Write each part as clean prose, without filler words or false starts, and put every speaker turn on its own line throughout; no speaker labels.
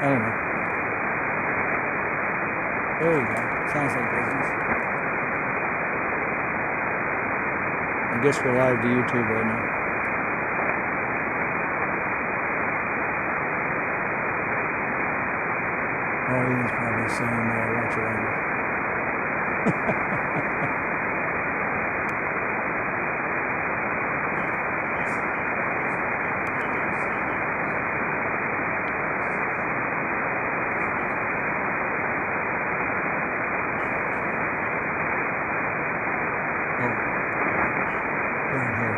I don't know. There you go. Sounds like business. I guess we're live to YouTube right now. Oh, Ian's probably saying, watch your language. Down here.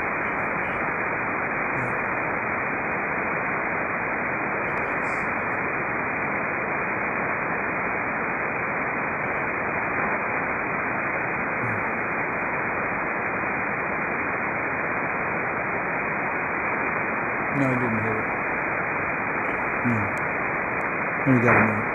No, I didn't hear it. No. Only got a minute.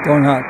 Going hot.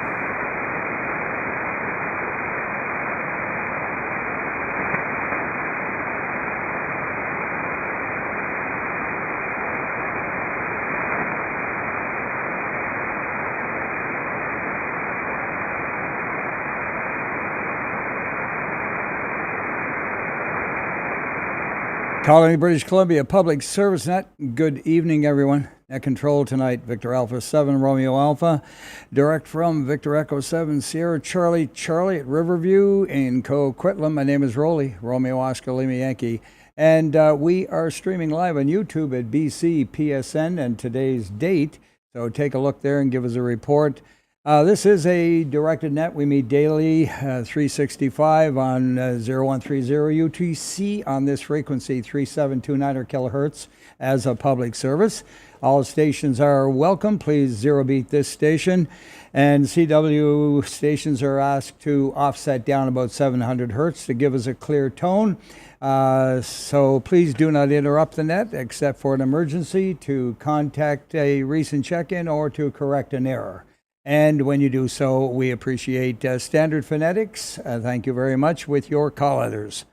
Colony, British Columbia, Public Service Net. Good evening, everyone. At control tonight, Victor Alpha 7, Romeo Alpha. Direct from Victor Echo 7, Sierra Charlie at Riverview in Coquitlam. My name is Roly, Romeo Oscar Lima Yankee. And we are streaming live on YouTube at BCPSN and today's date. So take a look there and give us a report. This is a directed net. We meet daily, 365 on 0130 UTC on this frequency, 3729 kilohertz as a public service. All stations are welcome. Please zero beat this station. And CW stations are asked to offset down about 700 hertz to give us a clear tone. So please do not interrupt the net except for an emergency, to contact a recent check-in, or to correct an error. And when you do so, we appreciate standard phonetics. Thank you very much with your call letters.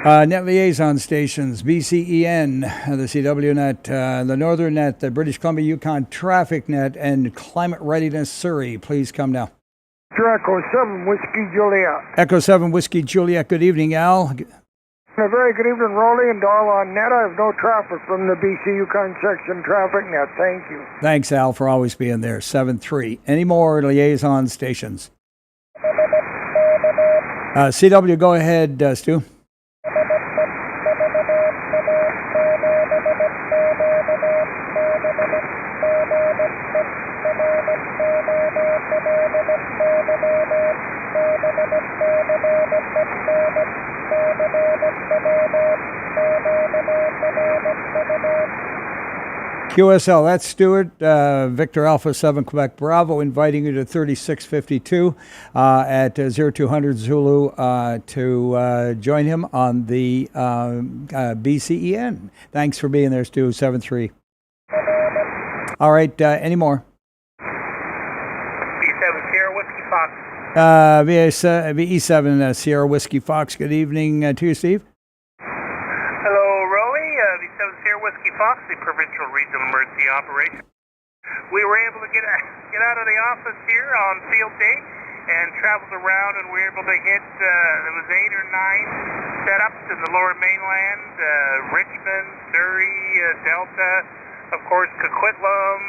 Net liaison stations, BCEN, the CW net, the Northern net, the British Columbia Yukon Traffic net, and Climate Readiness Surrey. Please come now.
Echo 7 Whiskey Juliet.
Echo 7 Whiskey Juliet. Good evening, Al.
A very good evening, Roly and all on net. I have no traffic from the BC Yukon section traffic net. Thank you.
Thanks, Al, for always being there. 7-3. Any more liaison stations? CW, go ahead, Stu. QSL, that's Stuart, Victor Alpha 7 Quebec Bravo, inviting you to 3652 at 0200 Zulu to join him on the BCEN. Thanks for being there, Stu, 7-3. All right, any more?
B7 Sierra Whiskey Fox.
VE7 Sierra Whiskey Fox, good evening to you, Steve.
the 7 Sierra Whiskey Fox, the Provincial Regional Emergency Operation. We were able to get out of the office here on field day and traveled around, and we were able to hit, there was 8 or 9 setups in the Lower Mainland, Richmond, Surrey, Delta, of course, Coquitlam.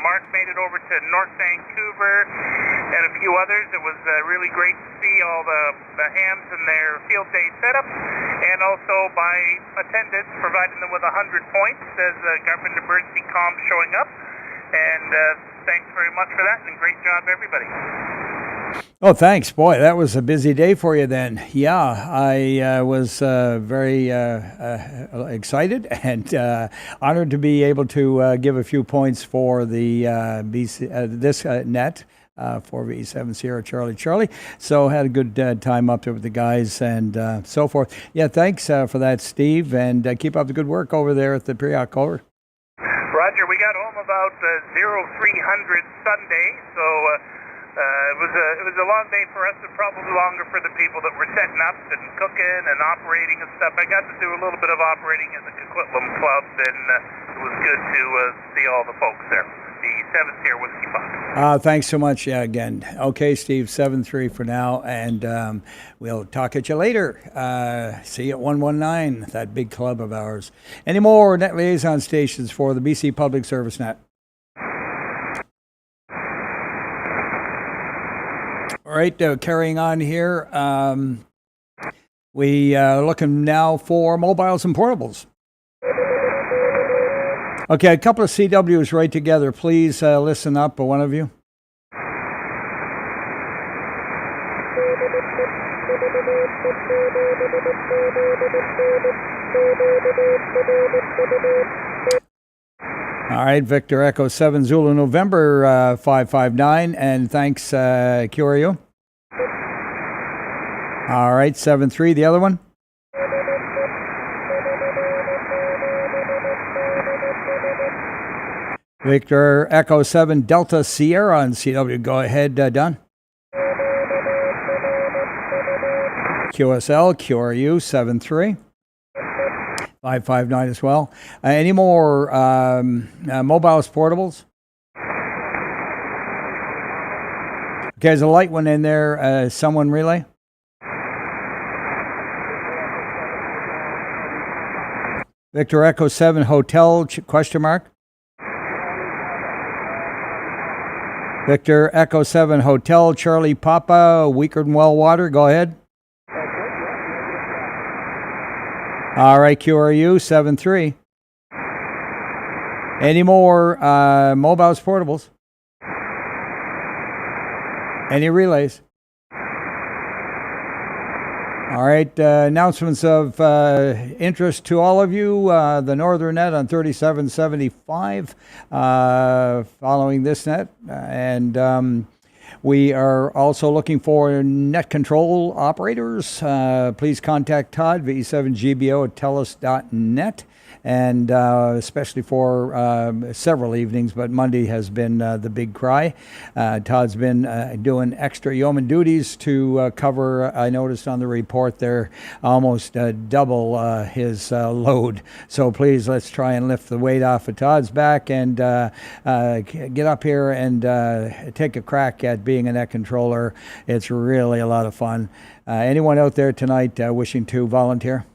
Mark made it over to North Vancouver and a few others. It was really great to see all the hams in their field day setup, and also by attendance, providing them with 100 points as government emergency comms showing up. And thanks very much for that, and great job, everybody.
Oh, thanks. Boy, that was a busy day for you then. Yeah, I was very excited and honored to be able to give a few points for the this net for V7 Sierra Charlie. So had a good time up there with the guys and so forth. Yeah, thanks for that, Steve, and keep up the good work over there at the Preoc. Over.
Roger, we got home about 0300 Sunday, so it was a long day for us, and probably longer for the people that were setting up and cooking and operating and stuff. I got to do a little bit of operating in the Coquitlam Club, and it was good to see all the folks there. The 7 Sierra Whiskey Fox.
Thanks so much. Yeah, again. Okay, Steve, 7-3 for now, and we'll talk at you later. See you at 119, that big club of ours. Any more net liaison stations for the BC Public Service Net? All right, carrying on here. We are looking now for mobiles and portables. Okay, a couple of CWs right together. Please listen up, one of you. All right, Victor Echo 7 Zulu November 559, and thanks, Curio. All right, 7-3, the other one. Victor Echo 7 Delta Sierra on CW. Go ahead, Don. QSL, QRU 7-3. 559 as well. Any more mobiles, portables? Okay, there's a light one in there. Someone relay? Victor Echo 7 Hotel, question mark? Victor Echo 7 Hotel, Charlie Papa, Weaker than Well Water. Go ahead. All right, QRU 7-3. Any more mobiles, portables? Any relays? All right, announcements of interest to all of you. The Northern Net on 3775 following this net. And we are also looking for net control operators. Please contact Todd, VE7GBO at telus.net. And especially for several evenings, but Monday has been the big cry. Todd's been doing extra yeoman duties to cover, I noticed on the report there, almost double his load. So please, let's try and lift the weight off of Todd's back and get up here and take a crack at being a net controller. It's really a lot of fun. Anyone out there tonight wishing to volunteer?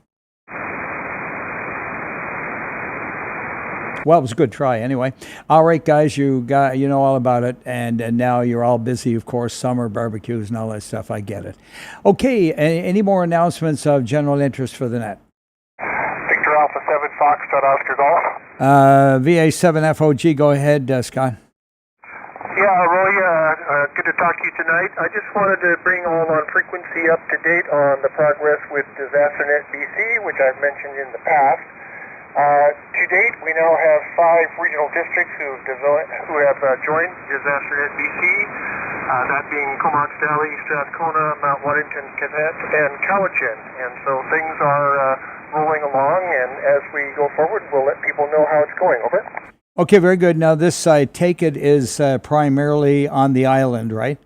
Well, it was a good try anyway. All right, guys, you know all about it, and now you're all busy, of course, summer barbecues and all that stuff. I get it. Okay, any more announcements of general interest for the net?
Victor Alpha 7 Foxtrot Oscar Golf.
VA7 FOG, go ahead, Scott.
Yeah, Roy, good to talk to you tonight. I just wanted to bring all on frequency up to date on the progress with DisasterNet BC, which I've mentioned in the past. To date, we now have 5 regional districts who have joined DisasterNet BC, that being Comox Valley, Strathcona, Mount Waddington, Quebec, and Cowichan. And so things are rolling along, and as we go forward, we'll let people know how it's going. Over.
Okay, very good. Now, this, I take it, is primarily on the island, right?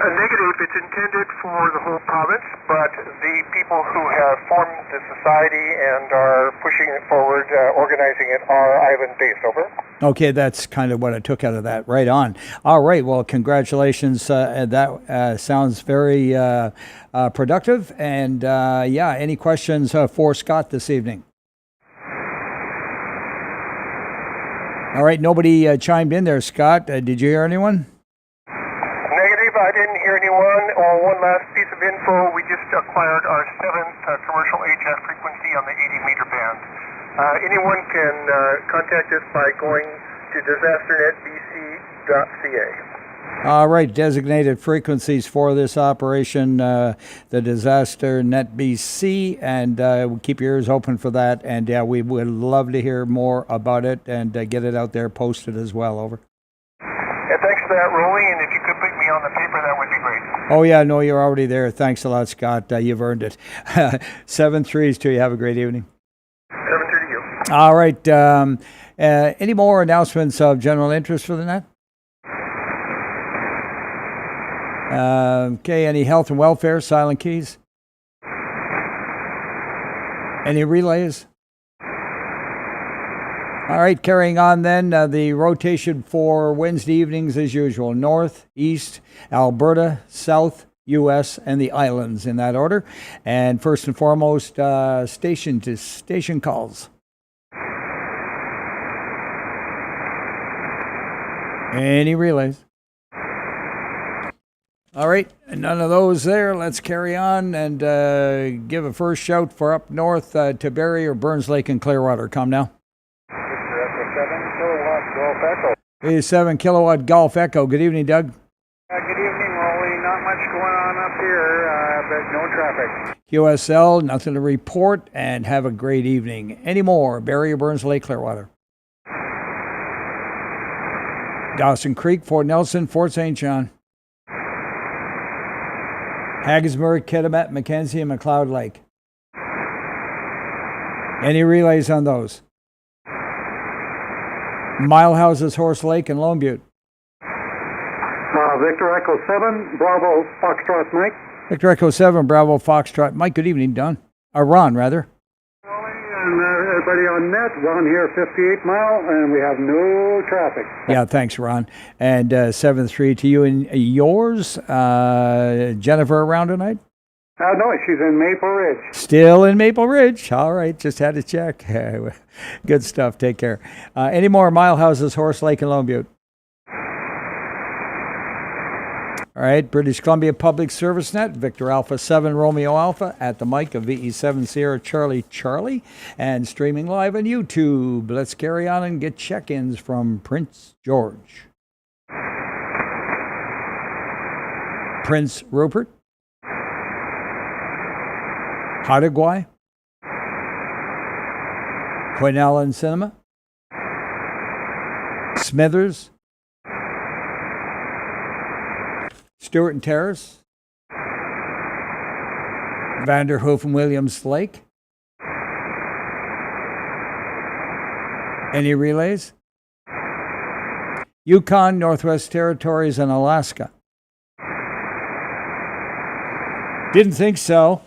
Negative. It's intended for the whole province, but the people who have formed the society and are pushing it forward, organizing it, are island-based. Over.
Okay, that's kind of what I took out of that. Right on. All right, well, congratulations. That sounds very productive. And yeah, any questions for Scott this evening? All right, nobody chimed in there, Scott. Did you hear anyone?
Negative, I didn't hear anyone. One last piece of info, we just acquired our 7th commercial HF frequency on the 80-meter band. Anyone can contact us by going to disasternetbc.ca.
All right, designated frequencies for this operation, the Disaster Net BC, and we'll keep your ears open for that. And yeah, we would love to hear more about it and get it out there, posted as well. Over.
Yeah, thanks for that, Roly, and if you could put me on the paper, that would be great.
Oh yeah, no, you're already there. Thanks a lot, Scott. You've earned it. 7-3s to you. Have a great evening.
7-3 to you.
All right. Any more announcements of general interest for the net? Okay, any health and welfare, Silent Keys? Any relays? All right, carrying on then, the rotation for Wednesday evenings as usual. North, East, Alberta, South, U.S., and the islands in that order. And first and foremost, station to station calls. Any relays? All right, none of those there. Let's carry on and give a first shout for up north to Barrie or Burns Lake and Clearwater. Come now. 87 kilowatt Golf Echo. Good evening, Doug.
Good evening, Roly. Not much going on up here, but no traffic.
QSL, nothing to report, and have a great evening. Any more? Barrie or Burns Lake, Clearwater. Dawson Creek, Fort Nelson, Fort St. John. Haggensburg, Kitimat, Mackenzie, and McLeod Lake. Any relays on those? Mile Houses, Horse Lake, and Lone Butte.
Victor Echo 7, Bravo, Foxtrot Mike.
Victor Echo 7, Bravo, Foxtrot Mike. Good evening, Ron, rather.
Roly and everybody on net, Ron here, 58 Mile, and we have no traffic.
Yeah, thanks, Ron. And 7-3 to you and yours. Jennifer around tonight?
No, she's in Maple Ridge.
Still in Maple Ridge. All right, just had to check. Good stuff. Take care. Any more Mile Houses, Horse Lake, and Lone Butte? All right, British Columbia Public Service Net, Victor Alpha 7 Romeo Alpha at the mic of VE7 Sierra Charlie Charlie, and streaming live on YouTube. Let's carry on and get check-ins from Prince George. Prince Rupert. Haudegui. Quesnel and Cinema. Smithers. Stewart and Terrace. Vanderhoof and Williams Lake. Any relays? Yukon, Northwest Territories, and Alaska. Didn't think so.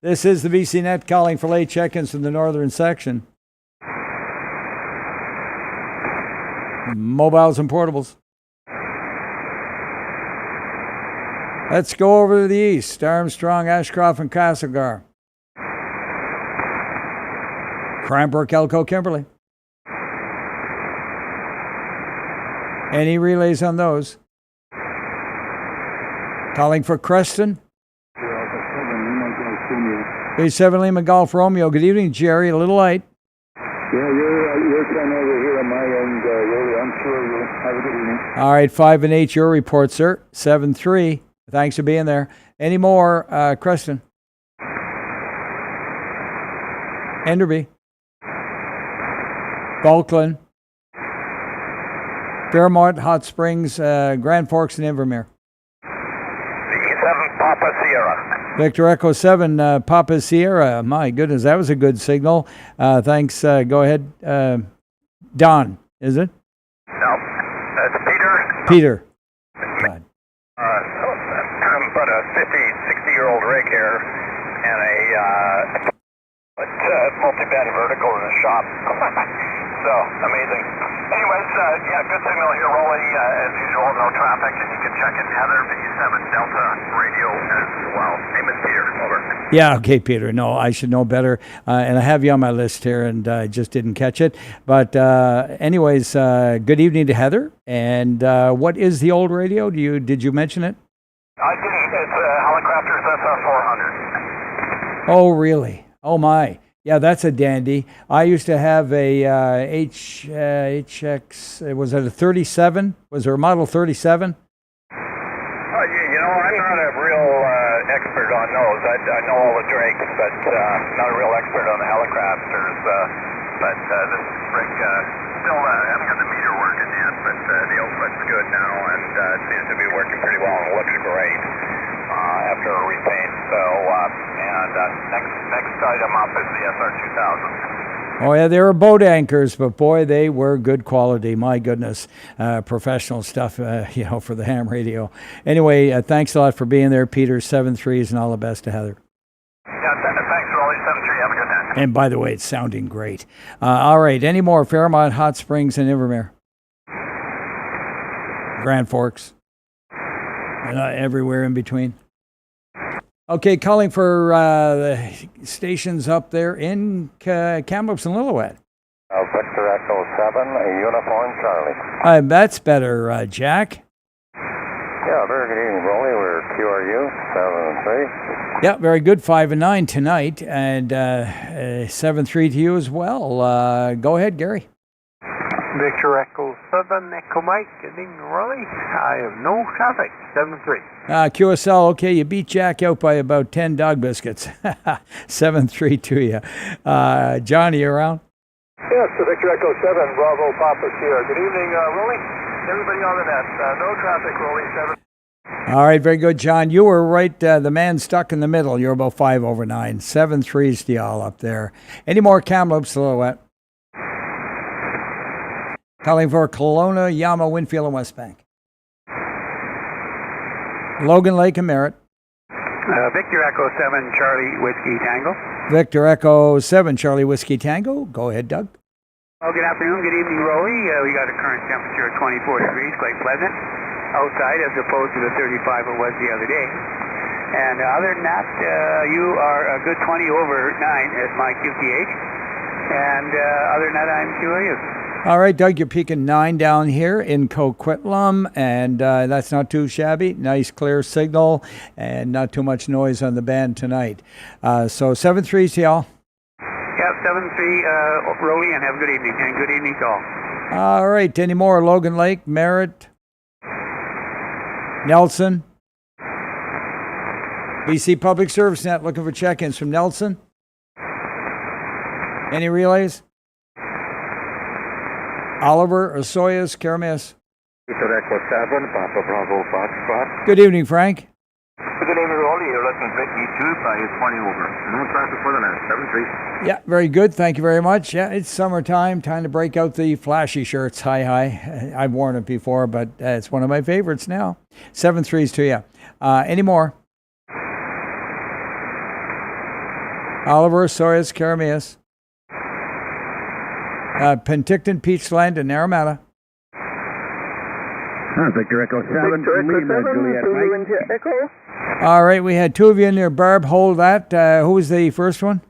This is the BC Net calling for late check-ins from the northern section. Mobiles and portables. Let's go over to the east. Armstrong, Ashcroft, and Castlegar. Cranbrook, Elko, Kimberley. Any relays on those? Calling for Creston. A7 Lima Golf Romeo. Good evening, Jerry. A little light.
Yeah, you're trying over here on my end, Roly. I'm sure you'll have a good evening.
All right, 5 and 8, your report, sir. 7-3. Thanks for being there. Any more, Creston? Enderby. Falkland. Fairmont, Hot Springs, Grand Forks, and Invermere.
VE7 Papa Sierra.
Victor Echo 7, Papa Sierra. My goodness, that was a good signal. Thanks. Go ahead. Don, is it?
No, that's Peter.
Peter. God.
too bad vertical in the shop. So, amazing. Anyways, yeah, good signal here, Roly. As usual, no traffic, and you can check in Heather, BC7 Delta radio as well. Name is Peter. Over.
Yeah, okay, Peter. No, I should know better. And I have you on my list here, and I just didn't catch it. But anyways, good evening to Heather. And what is the old radio? Did you mention it?
I didn't. It's Helicopters SR400.
Oh, really? Oh, my. Yeah, that's a dandy. I used to have a HX. Was it a 37? Was there a Model 37?
I'm not a real expert on those. I know all the Drakes, but not a real expert on the Helicopters. But this rig still haven't got the meter working yet, but the output's good now, and it seems to be working pretty well and looks great after a repaint. So, and next item up is the SR2000.
Oh, yeah, they were boat anchors, but boy, they were good quality. My goodness, professional stuff, for the ham radio. Anyway, thanks a lot for being there, Peter. 7-3s and all the best to Heather.
Yeah, thanks, Roly. 7-3. Have a good night.
And by the way, it's sounding great. All right, any more? Fairmont, Hot Springs, and Invermere. Grand Forks. And everywhere in between. Okay, calling for the stations up there in Kamloops and Lillooet.
Victor Echo 7, Uniform Charlie.
That's better, Jack.
Yeah, very good evening, Roly. We're QRU 7-3.
Yeah, very good. 5 and 9 tonight, and 7-3 to you as well. Go ahead, Gary.
Victor Echo 7, Echo Mike, good evening, Roly. I have no traffic, 7-3.
QSL, okay, you beat Jack out by about 10 dog biscuits. 7-3 to you. Johnny, you around?
Yes, Victor Echo 7, Bravo Papa Sierra. Good evening, Roly. Everybody on the net. No traffic, Roly. 7.
All right, very good, John. You were right, the man stuck in the middle. You're about 5 over 9. 7-3s to y'all up there. Any more Kamloops, Lillooet? Calling for Kelowna, Yama, Winfield, and West Bank. Logan Lake and Merritt.
Victor Echo 7, Charlie Whiskey Tango.
Victor Echo 7, Charlie Whiskey Tango. Go ahead, Doug.
Well, good afternoon, good evening, Roly. We got a current temperature of 24 degrees, quite pleasant outside as opposed to the 35 it was the other day. And other than that, you are a good 20 over 9 at my QTH. And other than that, I'm QRU.
All right, Doug, you're peaking 9 down here in Coquitlam, and that's not too shabby. Nice, clear signal, and not too much noise on the band tonight. So 7-3s to y'all.
Yeah, 7-3, Roly, and have a good evening, and good evening to all.
All right, any more? Logan Lake, Merritt, Nelson. BC Public Service Net looking for check-ins from Nelson. Any relays? Oliver, Osoyas, Karamis.
Victor Echo 7, Papa Bravo Foxtrot.
Good evening, Frank.
Good evening, Roly. You're listening to E2 by 20 over. No traffic for the net. 7-3.
Yeah, very good. Thank you very much. Yeah, it's summertime. Time to break out the flashy shirts. Hi. I've worn it before, but it's one of my favorites now. 7-3s to you. Any more? Oliver, Soyas, Karamias. Penticton, Peachland, and Naramata.
Victor Echo 7, Juliet Echo.
All right, we had 2 of you in there. Barb, hold that. Who was the first one?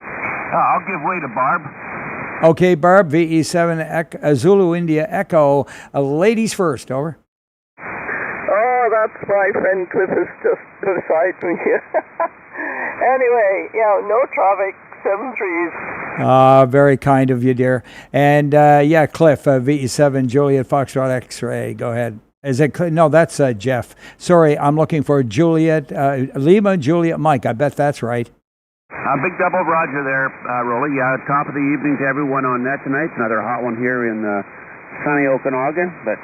I'll give way to Barb.
Okay, Barb, VE7 Zulu India Echo. Ladies first, over.
Oh, that's my friend Cliff is just beside me here. Anyway, yeah, no traffic, 7-3s.
Very kind of you, dear. And Cliff, VE7 Juliet Foxtrot X-ray. Go ahead. Is it? No, that's Jeff. Sorry, I'm looking for Juliet, Lima, Juliet, Mike. I bet that's right.
Big double Roger there, Roly. Top of the evening to everyone on net tonight. Another hot one here in sunny Okanagan, but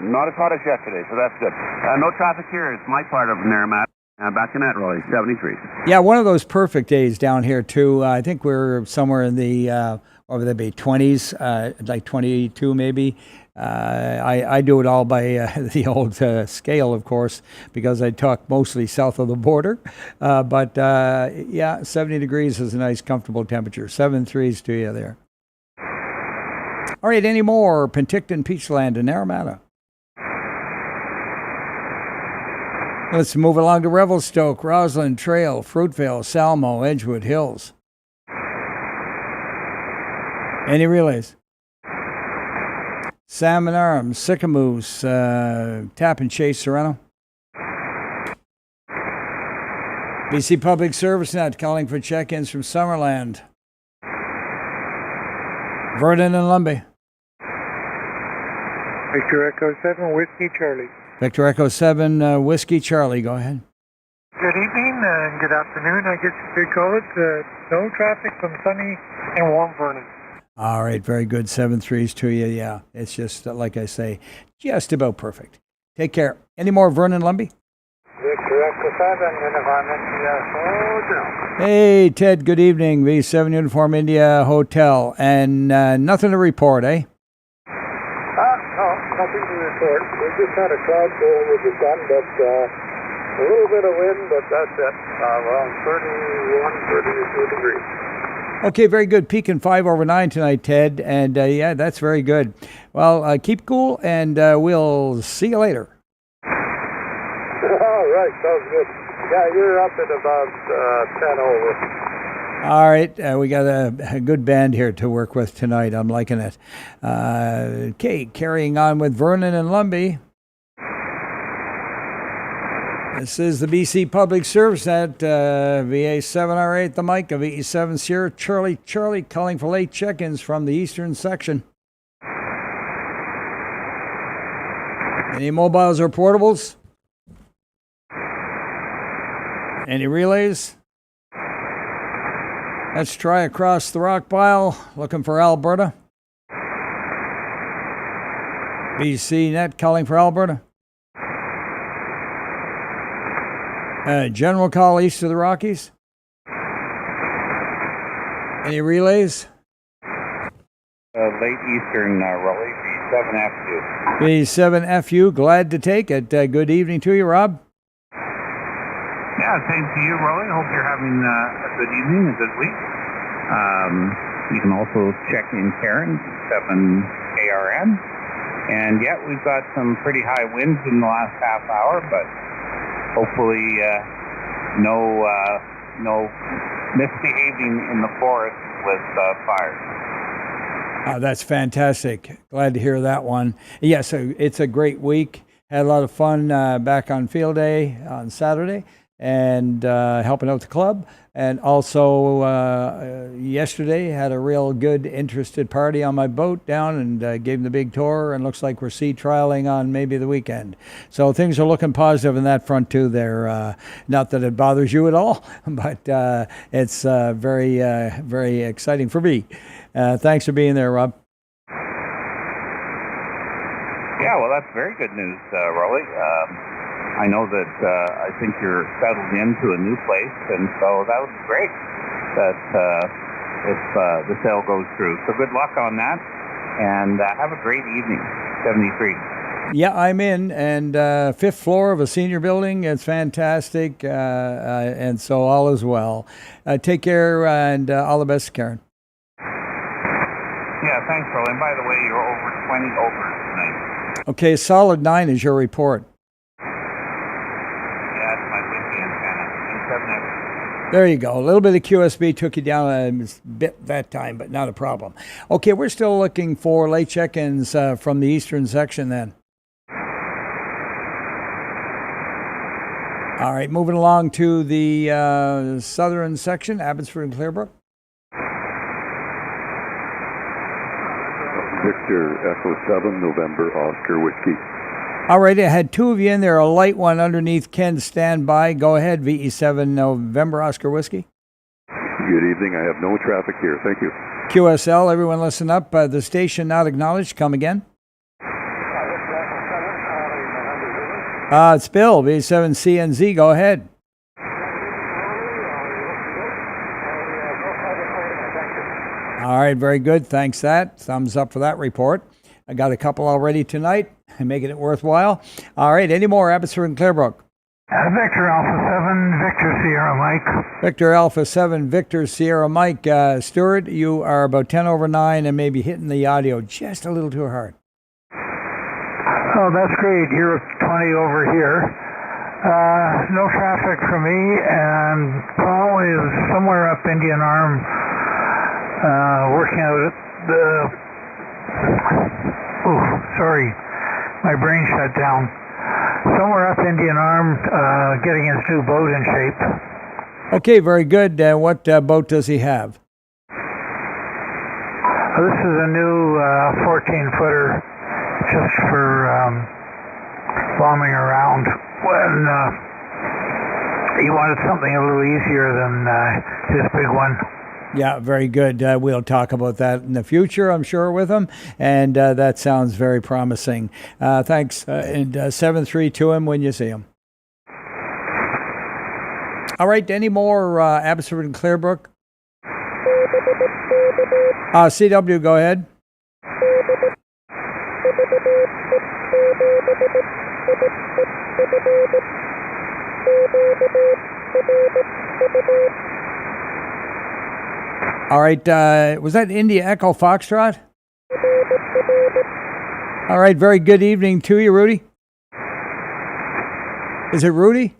not as hot as yesterday, so that's good. No traffic here. It's my part of Naramata. Back in that, Roly, 73.
Yeah, one of those perfect days down here, too. I think we're somewhere in the, what would that be, 20s, like 22 maybe. I do it all by the old scale, of course, because I talk mostly south of the border. But 70 degrees is a nice, comfortable temperature. 7.3s to you there. All right, any more? Penticton, Peachland, and Naramata. Let's move along to Revelstoke, Roslyn, Trail, Fruitvale, Salmo, Edgewood Hills. Any relays? Salmon Arms, Sycamoose, Tap and Chase, Sereno. BC Public Service Net calling for check-ins from Summerland. Vernon and Lumby.
Victor Echo 7, Whiskey Charlie.
Victor Echo 7, Whiskey Charlie, go ahead.
Good evening and good afternoon, I guess you could call it. No traffic from sunny and warm Vernon.
All right, very good. 7.3s to you. Yeah, it's just, like I say, just about perfect. Take care. Any more Vernon Lumby?
Victor Echo 7, Uniform India Hotel.
Hey, Ted, good evening. V7 Uniform India Hotel. And nothing to report, eh?
No, nothing to report. We just had a cloud go over the sun, but a little bit of wind, but that's it. Around 31, 32 degrees.
Okay, very good. Peaking 5 over 9 tonight, Ted. And yeah, that's very good. Well, keep cool, and we'll see you later.
All right, sounds good. Yeah, you're up at about 10 over.
All right, we got a good band here to work with tonight. I'm liking it. Okay, carrying on with Vernon and Lumby. This is the BC Public Service at VA 7R8, the mic of VE7 Sierra Charlie calling for late check-ins from the eastern section. Any mobiles or portables? Any relays? Let's try across the rock pile, looking for Alberta. BC Net calling for Alberta. General call east of the Rockies. Any relays?
Late Eastern, Roly, B7FU.
B7FU, glad to take it. Good evening to you, Rob.
Yeah, same to you, Roly. Hope you're having a good evening, a good week. You can also check in Karen, 7ARN. And yeah, we've got some pretty high winds in the last half hour, but hopefully no misbehaving in the forest with fires.
That's fantastic. Glad to hear that one. Yes, it's a great week. Had a lot of fun back on field day on Saturday and helping out the club. And also yesterday had a real good interested party on my boat down and gave them the big tour, and looks like we're sea trialing on maybe the weekend. So things are looking positive in that front too there. Not that it bothers you at all, but it's very, very exciting for me. Thanks for being there, Rob.
Yeah, well, that's very good news, Roly. I know that I think you're settled into a new place, and so that would be great that if the sale goes through. So good luck on that, and have a great evening. 73.
Yeah, I'm in, and fifth floor of a senior building. It's fantastic, and so all is well. Take care, and all the best, Karen.
Yeah, thanks, Roly. And by the way, you're over 20 over tonight.
Okay, solid 9 is your report. There you go. A little bit of QSB took you down a bit that time, but not a problem. Okay, we're still looking for late check-ins from the eastern section then. All right, moving along to the southern section, Abbotsford and Clearbrook.
Victor Echo 7, November, Oscar Whiskey.
All right, I had 2 of you in there, a light one underneath Ken standby. Go ahead, VE7 November Oscar Whiskey.
Good evening. I have no traffic here. Thank you.
QSL, everyone listen up. The station not acknowledged. Come again. It's Bill, VE7 CNZ. Go ahead. All right, very good. Thanks that. Thumbs up for that report. I got a couple already tonight, making it worthwhile. All right, any more, Abbotsford and Clearbrook?
Victor Alpha 7, Victor Sierra Mike.
Victor Alpha 7, Victor Sierra Mike. Stuart, you are about 10 over 9 and maybe hitting the audio just a little too hard.
Oh, that's great. You're 20 over here. No traffic for me, and Paul is somewhere up Indian Arm, working out at the... Oh, sorry. My brain shut down. Somewhere up Indian Arm, getting his new boat in shape.
Okay, very good. What boat does he have?
This is a new 14-footer, just for bombing around when he wanted something a little easier than his big one.
Yeah, very good. We'll talk about that in the future, I'm sure, with him. And that sounds very promising. Thanks. And 7-3 to him when you see him. All right, any more Abbotsford and Clearbrook? CW, go ahead. All right, was that India Echo Foxtrot? All right, very good evening to you, Rudy. Is it Rudy?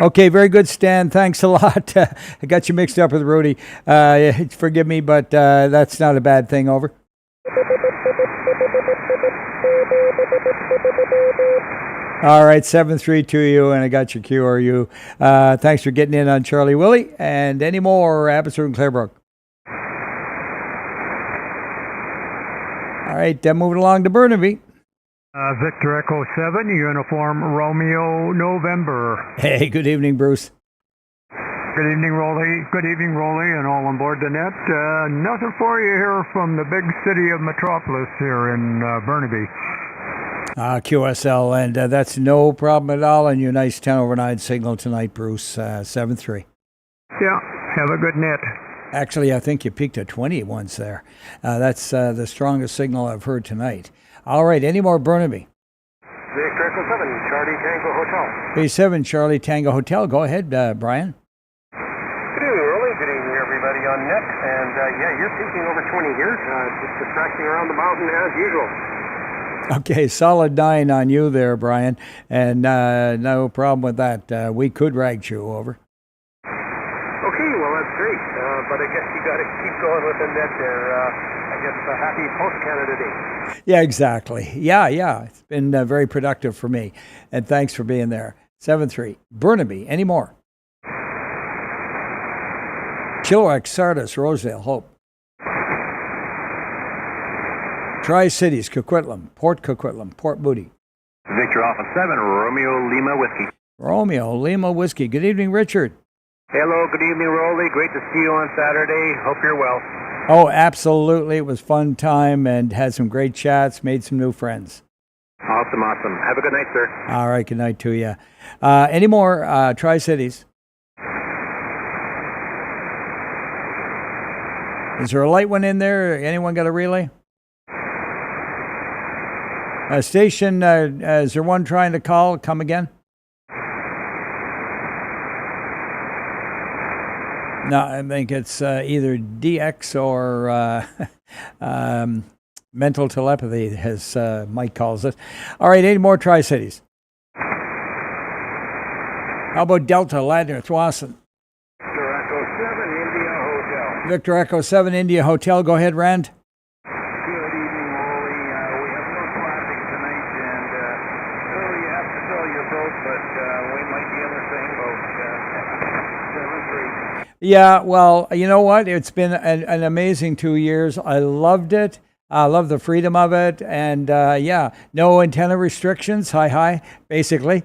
Okay, very good, Stan. Thanks a lot. I got you mixed up with Rudy. Forgive me, but that's not a bad thing. Over. All right, 7-3 to you, and I got your QRU. Thanks for getting in on Charlie Willie. And any more, Abbotsford and Clearbrook? All right, moving along to Burnaby.
Victor Echo 7, Uniform Romeo November.
Hey, good evening, Bruce.
Good evening, Roly. Good evening, Roly, and all on board the net. Nothing for you here from the big city of Metropolis here in Burnaby.
QSL, and that's no problem at all. And your nice 10 over 9 signal tonight, Bruce, 7-3.
Yeah, have a good net.
Actually, I think you peaked at 20 once there. That's the strongest signal I've heard tonight. All right, any more Burnaby?
Victor Echo 7, Charlie Tango Hotel.
A7, Charlie Tango Hotel. Go ahead, Brian.
Good evening, Roly. Good evening, everybody on net. And yeah, you're peaking over 20 here. Just attracting around the mountain as usual.
Okay, solid 9 on you there, Brian. And no problem with that. We could rag you over.
Okay, well, that's great. But I guess you got to keep going with the net there. I guess a happy post-Canada Day.
Yeah, exactly. Yeah. It's been very productive for me. And thanks for being there. 7-3. Burnaby, any more? Chilliwack, Sardis, Rosedale, Hope. Tri-Cities, Coquitlam, Port Coquitlam, Port Moody.
Victor Alpha 7, Romeo Lima Whiskey.
Romeo, Lima Whiskey. Good evening, Richard.
Hello, good evening, Roly. Great to see you on Saturday. Hope you're well.
Oh, absolutely. It was a fun time and had some great chats, made some new friends.
Awesome. Have a good night, sir.
All right, good night to you. Any more Tri-Cities? Is there a light one in there? Anyone got a relay? Station, is there one trying to call? Come again? No, I think it's either DX or mental telepathy, as Mike calls it. All right, any more Tri-Cities? How about Delta, Ladner, Thwasson?
Victor Echo 7, India Hotel.
Victor Echo 7, India Hotel. Go ahead, Rand.
Good evening, Roly. We have no traffic tonight, and you have to fill your boat, but we might be able to say about 7-3.
Yeah, well, you know what? It's been an amazing 2 years. I loved it. I love the freedom of it. And yeah, no antenna restrictions. Hi, basically.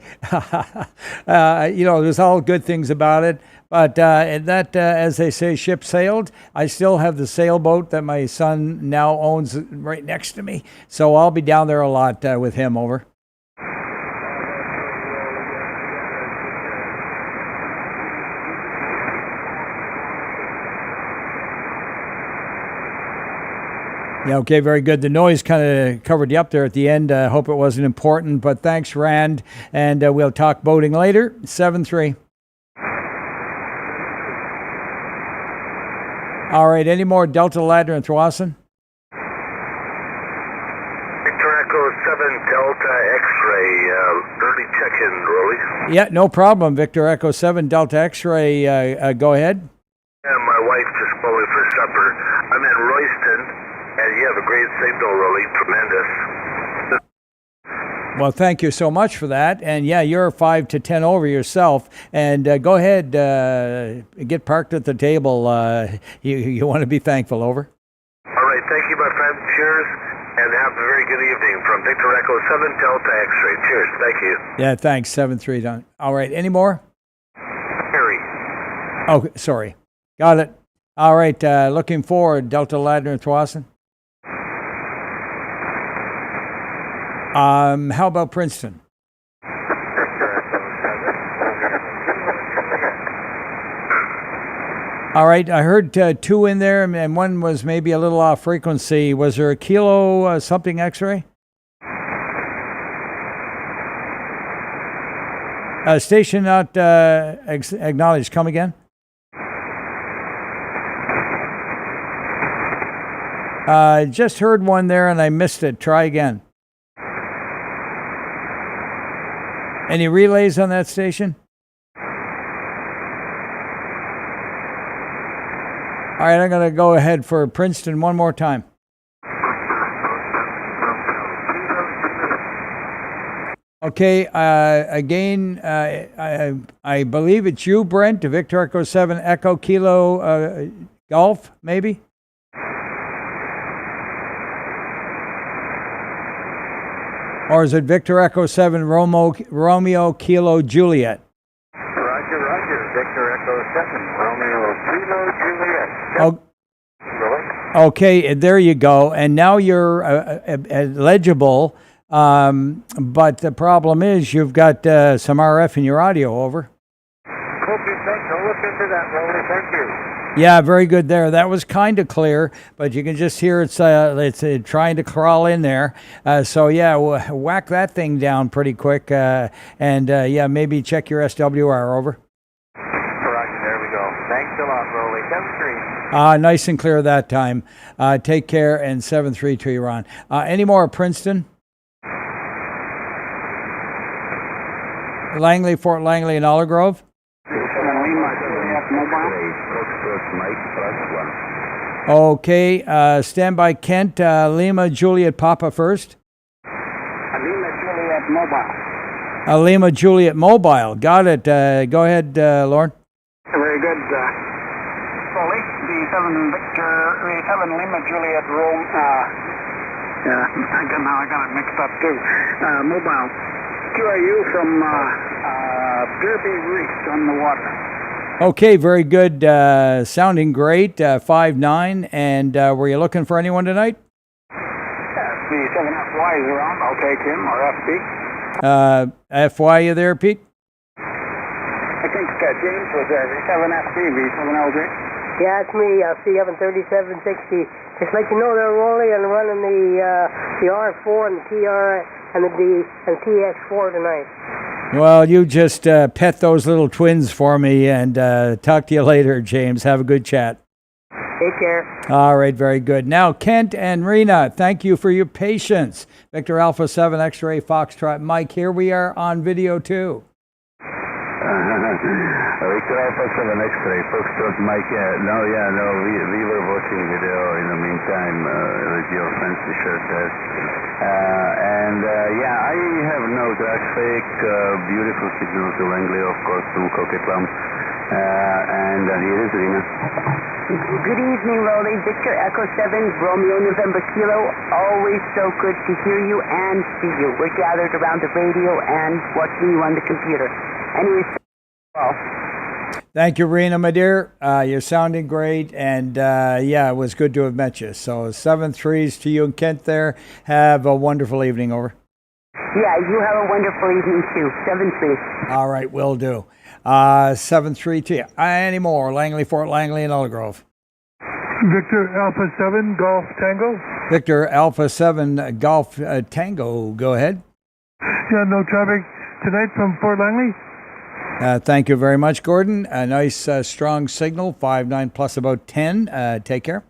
There's all good things about it. But that, as they say, ship sailed. I still have the sailboat that my son now owns right next to me. So I'll be down there a lot with him, over. Yeah, okay, very good. The noise kind of covered you up there at the end. I hope it wasn't important, but thanks, Rand, and we'll talk boating later. 7-3. All right, any more Delta Ladder and Thwasson?
Victor Echo 7 Delta X-ray, early check-in, Roly.
Yeah, no problem. Victor Echo 7 Delta X-ray, go ahead.
Yeah, my wife just called me for supper. I'm in Royston, and you have a great signal, Roly. Tremendous.
Well, thank you so much for that. And yeah, you're 5 to 10 over yourself. And go ahead, get parked at the table. You want to be thankful, over.
All right, thank you, my friend. Cheers, and have a very good evening from Victor Echo 7 Delta X-ray. Cheers, thank you.
Yeah, thanks. 7-3 done. All right, any more?
Harry.
Oh, sorry. Got it. All right, looking forward, Delta Ladder and Thwasson. How about Princeton? All right, I heard 2 in there, and one was maybe a little off frequency. Was there a kilo something X-ray? Station not acknowledged. Come again? Just heard one there and I missed it. Try again. Any relays on that station? All right, I'm going to go ahead for Princeton one more time. Okay, again, I believe it's you, Brent, to Victor Echo 7 Echo Kilo Golf, maybe? Or is it Victor Echo 7 Romeo Kilo Juliet?
Roger. Victor Echo 7 Romeo Kilo Juliet.
Oh, okay, there you go. And now you're legible, but the problem is you've got some RF in your audio, over.
Okay, thanks. I'll look into that, Roly. Thank you.
Yeah, very good there. That was kind of clear, but you can just hear it's trying to crawl in there. So yeah, whack that thing down pretty quick, and yeah, maybe check your SWR, over.
Roger, there we go. Thanks a lot, Roly. 7-3.
Nice and clear that time. Take care, and 7-3 to you, Ron. Any more Princeton? Langley, Fort Langley, and Olive Grove? Okay, stand by, Kent. Lima Juliet Papa first.
Lima Juliet Mobile.
Lima Juliet Mobile. Got it. Go ahead, Lauren.
Very good. Roly, B7 Lima Juliet Rome. Now I got it mixed up too. Mobile. QRU from Derby Reef on the water.
Okay, very good. Sounding great. 5-9. And were you looking for anyone tonight?
The 7FY is around. I'll take him, or FB.
FY, you there, Pete?
I think James was there. The 7FB, the 7LJ.
Yeah, it's me, CF3760. Just let you know they're rolling and running the R4 and the TR and the D and TX4 tonight.
Well, you just pet those little twins for me, and talk to you later, James. Have a good chat.
Take care.
All right, very good. Now, Kent and Rena, thank you for your patience. Victor Alpha 7 X-Ray Foxtrot Mike, here we are on video too.
Victor Alpha 7 X-Ray Foxtrot Mike. We were watching video in the meantime with your fancy shirt test. I have no traffic, beautiful signal to Langley, of course, from Coquitlam. Here is Rena.
Good evening, Roly. Victor Echo 7, Romeo November Kilo. Always so good to hear you and see you. We're gathered around the radio and watching you on the computer. Anyways, well.
Thank you, Rena, my dear. You're sounding great, and it was good to have met you. So 7-3s to you and Kent there. Have a wonderful evening, over.
Yeah, you have a wonderful evening too. 7-3.
All right, will do. 7-3 to you. Any more? Langley, Fort Langley, and Olive Grove.
Victor Alpha 7 Golf Tango.
Victor Alpha 7 Golf Tango, go ahead.
Yeah, no traffic tonight from Fort Langley.
Thank you very much, Gordon. A nice, strong signal, 5.9 plus about 10. Take care.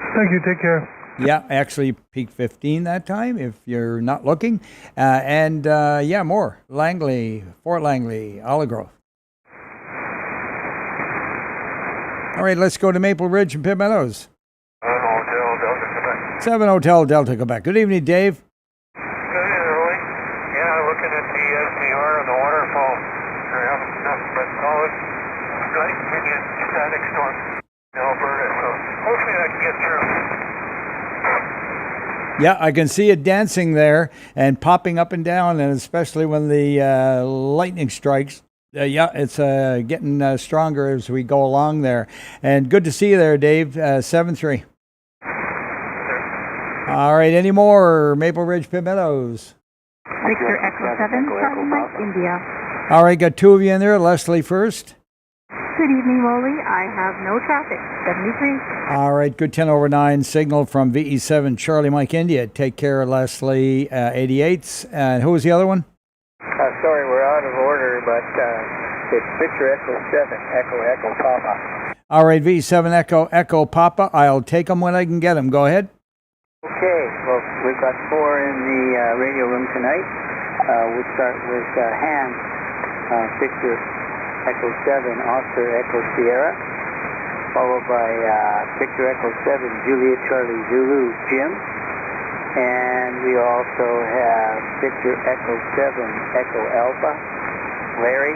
Thank you, take care.
Yeah, actually peak 15 that time if you're not looking. More. Langley, Fort Langley, Olive Grove. All right, let's go to Maple Ridge and Pitt Meadows. 7 Hotel Delta, Quebec. Good evening, Dave.
Good evening, Roly. Yeah, looking at the SDR and the waterfall. They're having nothing but solid, light opinion static storm in Alberta. So hopefully I can get through.
Yeah, I can see it dancing there and popping up and down, and especially when the lightning strikes. It's getting stronger as we go along there. And good to see you there, Dave. 7-3. All right, any more? Maple Ridge, Pitt Meadows.
Victor Echo 7, Charlie Mike, India.
All right, got two of you in there. Leslie first.
Good evening, Roly. I have no traffic. 73.
All right, good 10/9 signal from VE7 Charlie Mike, India. Take care, Leslie. 88s. And who was the other one?
Sorry, we're out of order, but it's Victor Echo 7, Echo Papa.
All right, VE7 Echo Papa. I'll take them when I can get them. Go ahead.
Okay, well, we've got 4 in the radio room tonight. We'll start with Hans, Victor Echo 7, Oscar Echo Sierra, followed by Victor Echo 7, Juliet Charlie Zulu, Jim. And we also have Victor Echo 7, Echo Alpha, Larry.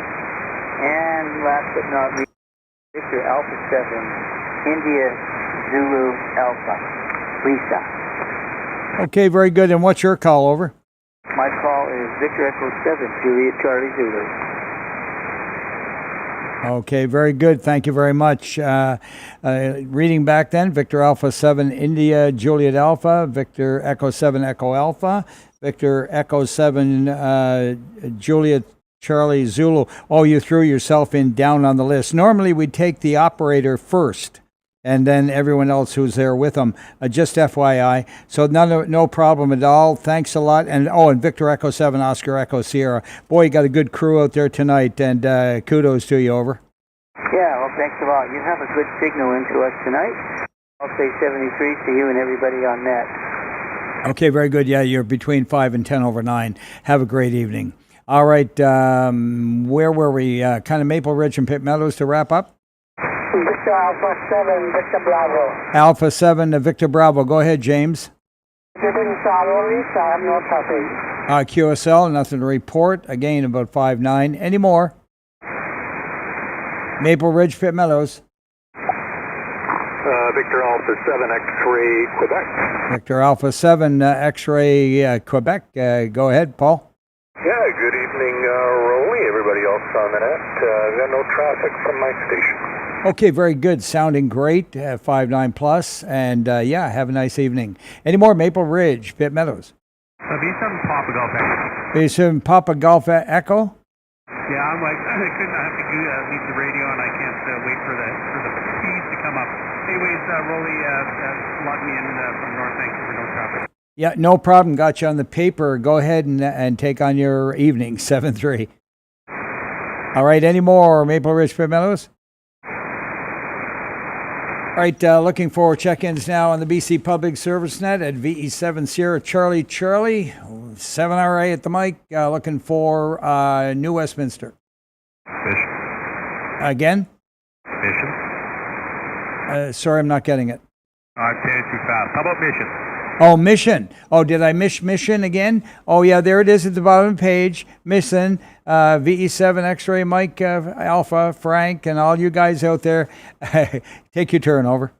And last but not least, Victor Alpha 7, India Zulu Alpha, Lisa.
Okay, very good. And what's your call, over?
My call is Victor Echo 7, Juliet Charlie Zulu.
Okay, very good. Thank you very much. Reading back then, Victor Alpha 7, India, Juliet Alpha, Victor Echo 7, Echo Alpha, Victor Echo 7, Juliet Charlie Zulu. Oh, you threw yourself in down on the list. Normally, we'd take the operator first and then everyone else who's there with them. Just FYI. So no problem at all. Thanks a lot. And Victor Echo 7, Oscar Echo Sierra. Boy, you got a good crew out there tonight, and kudos to you, over.
Yeah, well, thanks a lot. You have a good signal into us tonight. I'll say 73 to you and everybody on net.
Okay, very good. Yeah, you're between 5 and 10/9. Have a great evening. All right, where were we? Kind of Maple Ridge and Pitt Meadows to wrap up?
Victor Alpha 7, Victor Bravo.
Alpha 7, Victor Bravo. Go ahead, James. QSL, nothing to report. Again, about 5.9. Any more? Maple Ridge, Pitt Meadows.
Victor Alpha 7, X-Ray, Quebec.
Victor Alpha 7, X-Ray, Quebec. Go ahead, Paul.
Yeah, good evening, Roly. Everybody else on the net. Got no traffic from my station.
Okay, very good. Sounding great. 5.9 plus. And have a nice evening. Any more? Maple Ridge, Pitt Meadows.
B7 Papa Golf Echo.
B7 Papa Golf Echo.
Yeah, I'm like, I couldn't have to leave the radio, and I can't wait for the feeds to come up. Anyways, Roly logged me in from North Vancouver, no traffic.
Yeah, no problem. Got you on the paper. Go ahead and take on your evening, 7-3. All right, any more Maple Ridge, Pitt Meadows? All right, looking for check-ins now on the BC Public Service Net at VE7 Sierra Charlie, 7RA at the mic, looking for New Westminster.
Mission.
Again?
Mission.
Sorry, I'm not getting it.
I'm saying too fast. How about Mission?
Oh, Mission. Oh, did I miss Mission again? Oh, yeah, there it is at the bottom of the page. Mission, VE7 X-Ray, Mike, Alpha, Frank, and all you guys out there. Take your turn, over.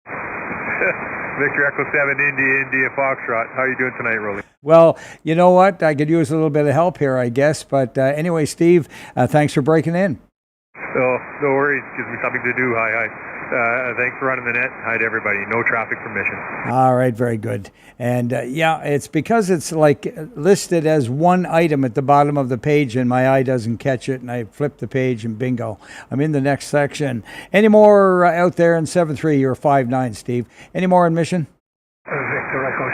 Victor Echo 7, India Foxtrot. How are you doing tonight, Roly?
Well, you know what? I could use a little bit of help here, I guess. But anyway, Steve, thanks for breaking in.
Oh, no worries. Gives me something to do. Hi. Thanks for running the net. Hi to everybody. No traffic from Mission.
All right, very good. And it's because it's like listed as one item at the bottom of the page and my eye doesn't catch it and I flip the page and bingo, I'm in the next section. Any more out there in 7-3 or 5-9, Steve? Any more in Mission?
Victor Echo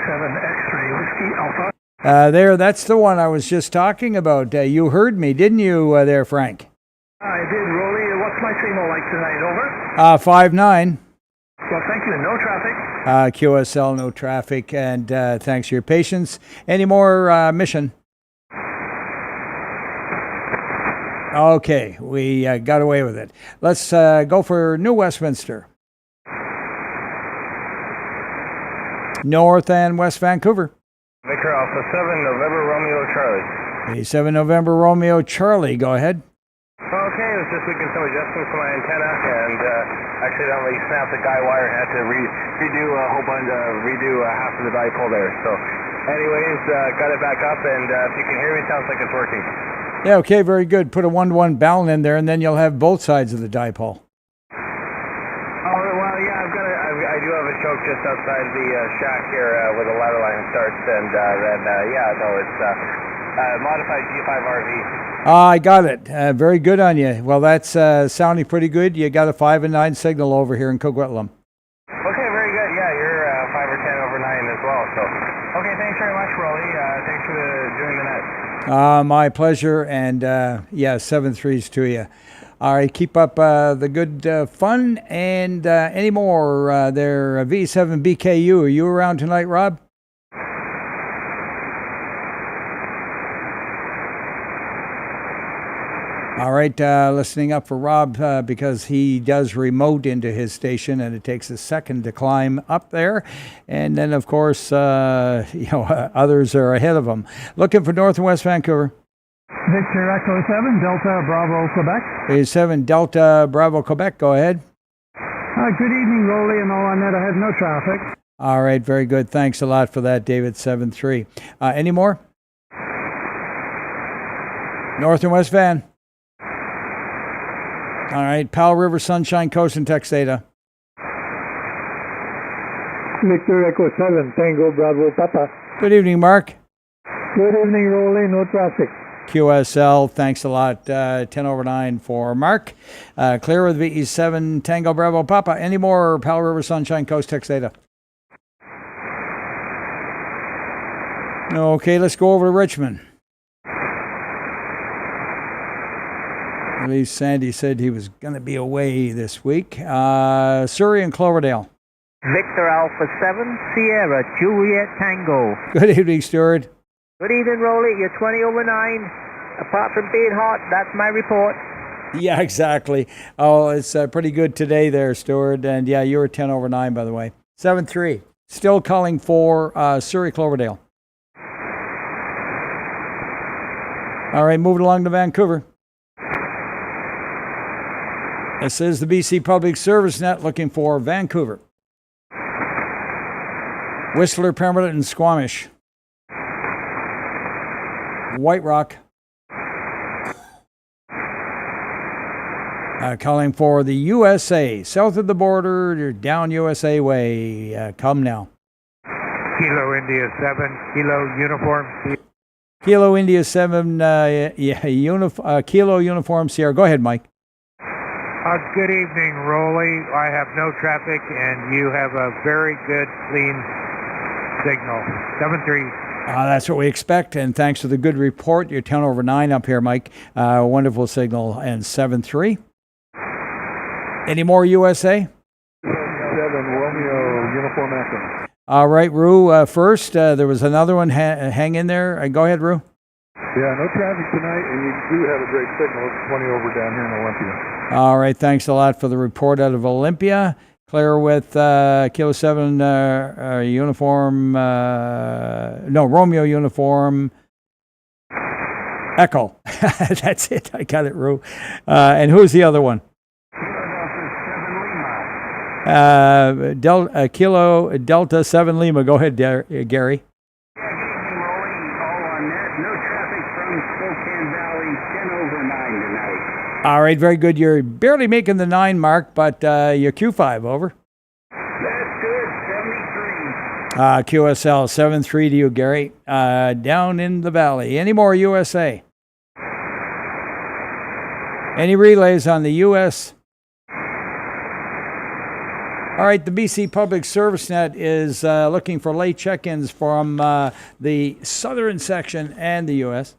That's the one I was just talking about. You heard me, didn't you, there, Frank?
I did, Roly. What's my signal like tonight? Over?
5-9.
Well, thank you. No traffic.
QSL, no traffic, and thanks for your patience. Any more mission? Okay, we got away with it. Let's go for New Westminster. North and West Vancouver.
Victor Alpha 7, November Romeo Charlie.
7 November Romeo Charlie, go ahead.
Okay, it was just making some adjustments to my antenna and accidentally snapped the guy wire and had to redo half of the dipole there. So anyways, got it back up, and if you can hear me, it sounds like it's working.
Yeah, okay, very good. Put a 1-to-1 balun in there, and then you'll have both sides of the dipole.
Oh, well, yeah, I do have a choke just outside the shack here where the ladder line starts, and it's modified G5RV.
I got it. Very good on you. Well, that's sounding pretty good. You got a 5 and 9 signal over here in Coquitlam.
Okay, very good. Yeah, you're 5 or 10 over 9 as well. So, okay, thanks very much, Roly. Thanks for doing the net.
My pleasure, and 7-3s to you. All right, keep up the good fun, and any more there, V7BKU. Are you around tonight, Rob? All right, listening up for Rob because he does remote into his station, and it takes a second to climb up there. And then, of course, others are ahead of him. Looking for North and West Vancouver.
Victor Echo 7, Delta Bravo, Quebec.
7 Delta Bravo, Quebec. Go ahead.
Good evening, Roly, and all on net. I have no traffic.
All right, very good. Thanks a lot for that, David. 7-3. Any more? North and West Van. All right, Powell River, Sunshine Coast, and Tex Data.
Victor Echo 7, Tango Bravo Papa.
Good evening, Mark.
Good evening, Roly. No traffic.
QSL, thanks a lot. 10 over 9 for Mark. Clear with VE7, Tango Bravo Papa. Any more Powell River, Sunshine Coast, Tex Data? Okay, let's go over to Richmond. At least Sandy said he was going to be away this week. Surrey and Cloverdale.
Victor Alpha 7, Sierra, Juliet Tango.
Good evening, Stuart.
Good evening, Roly. You're 20 over 9. Apart from being hot, that's my report.
Yeah, exactly. Oh, it's pretty good today there, Stuart. And yeah, you were 10 over 9, by the way. 7-3. Still calling for Surrey, Cloverdale. All right, moving along to Vancouver. This is the BC Public Service Net looking for Vancouver. Whistler, Pembroke, and Squamish. White Rock. Calling for the USA. South of the border, down USA way. Come now.
Kilo India 7, Kilo Uniform.
Kilo India 7, Kilo Uniform Sierra. Go ahead, Mike.
Good evening, Roly. I have no traffic, and you have a very good, clean signal. 7-3.
That's what we expect, and thanks for the good report. You're 10 over 9 up here, Mike. Wonderful signal, and 7-3. Any more USA?
7 Romeo Uniform Echo.
All right, Rue, first. There was another one. Hang in there. Go ahead, Rue.
Yeah, no traffic tonight, and you do have a great signal. It's 20 over down here in Olympia.
All right, thanks a lot for the report out of Olympia. Clear with Kilo 7 uniform, Romeo uniform, Echo. That's it, I got it, Rue. And who's the other one? Kilo Delta 7 Lima. Go ahead, Gary. All right, very good. You're barely making the 9 mark, but you're Q5, over.
That's good, 73.
QSL, 7-3 to you, Gary. Down in the valley. Any more USA? Any relays on the US? All right, the BC Public Service Net is looking for late check-ins from the southern section and the U.S.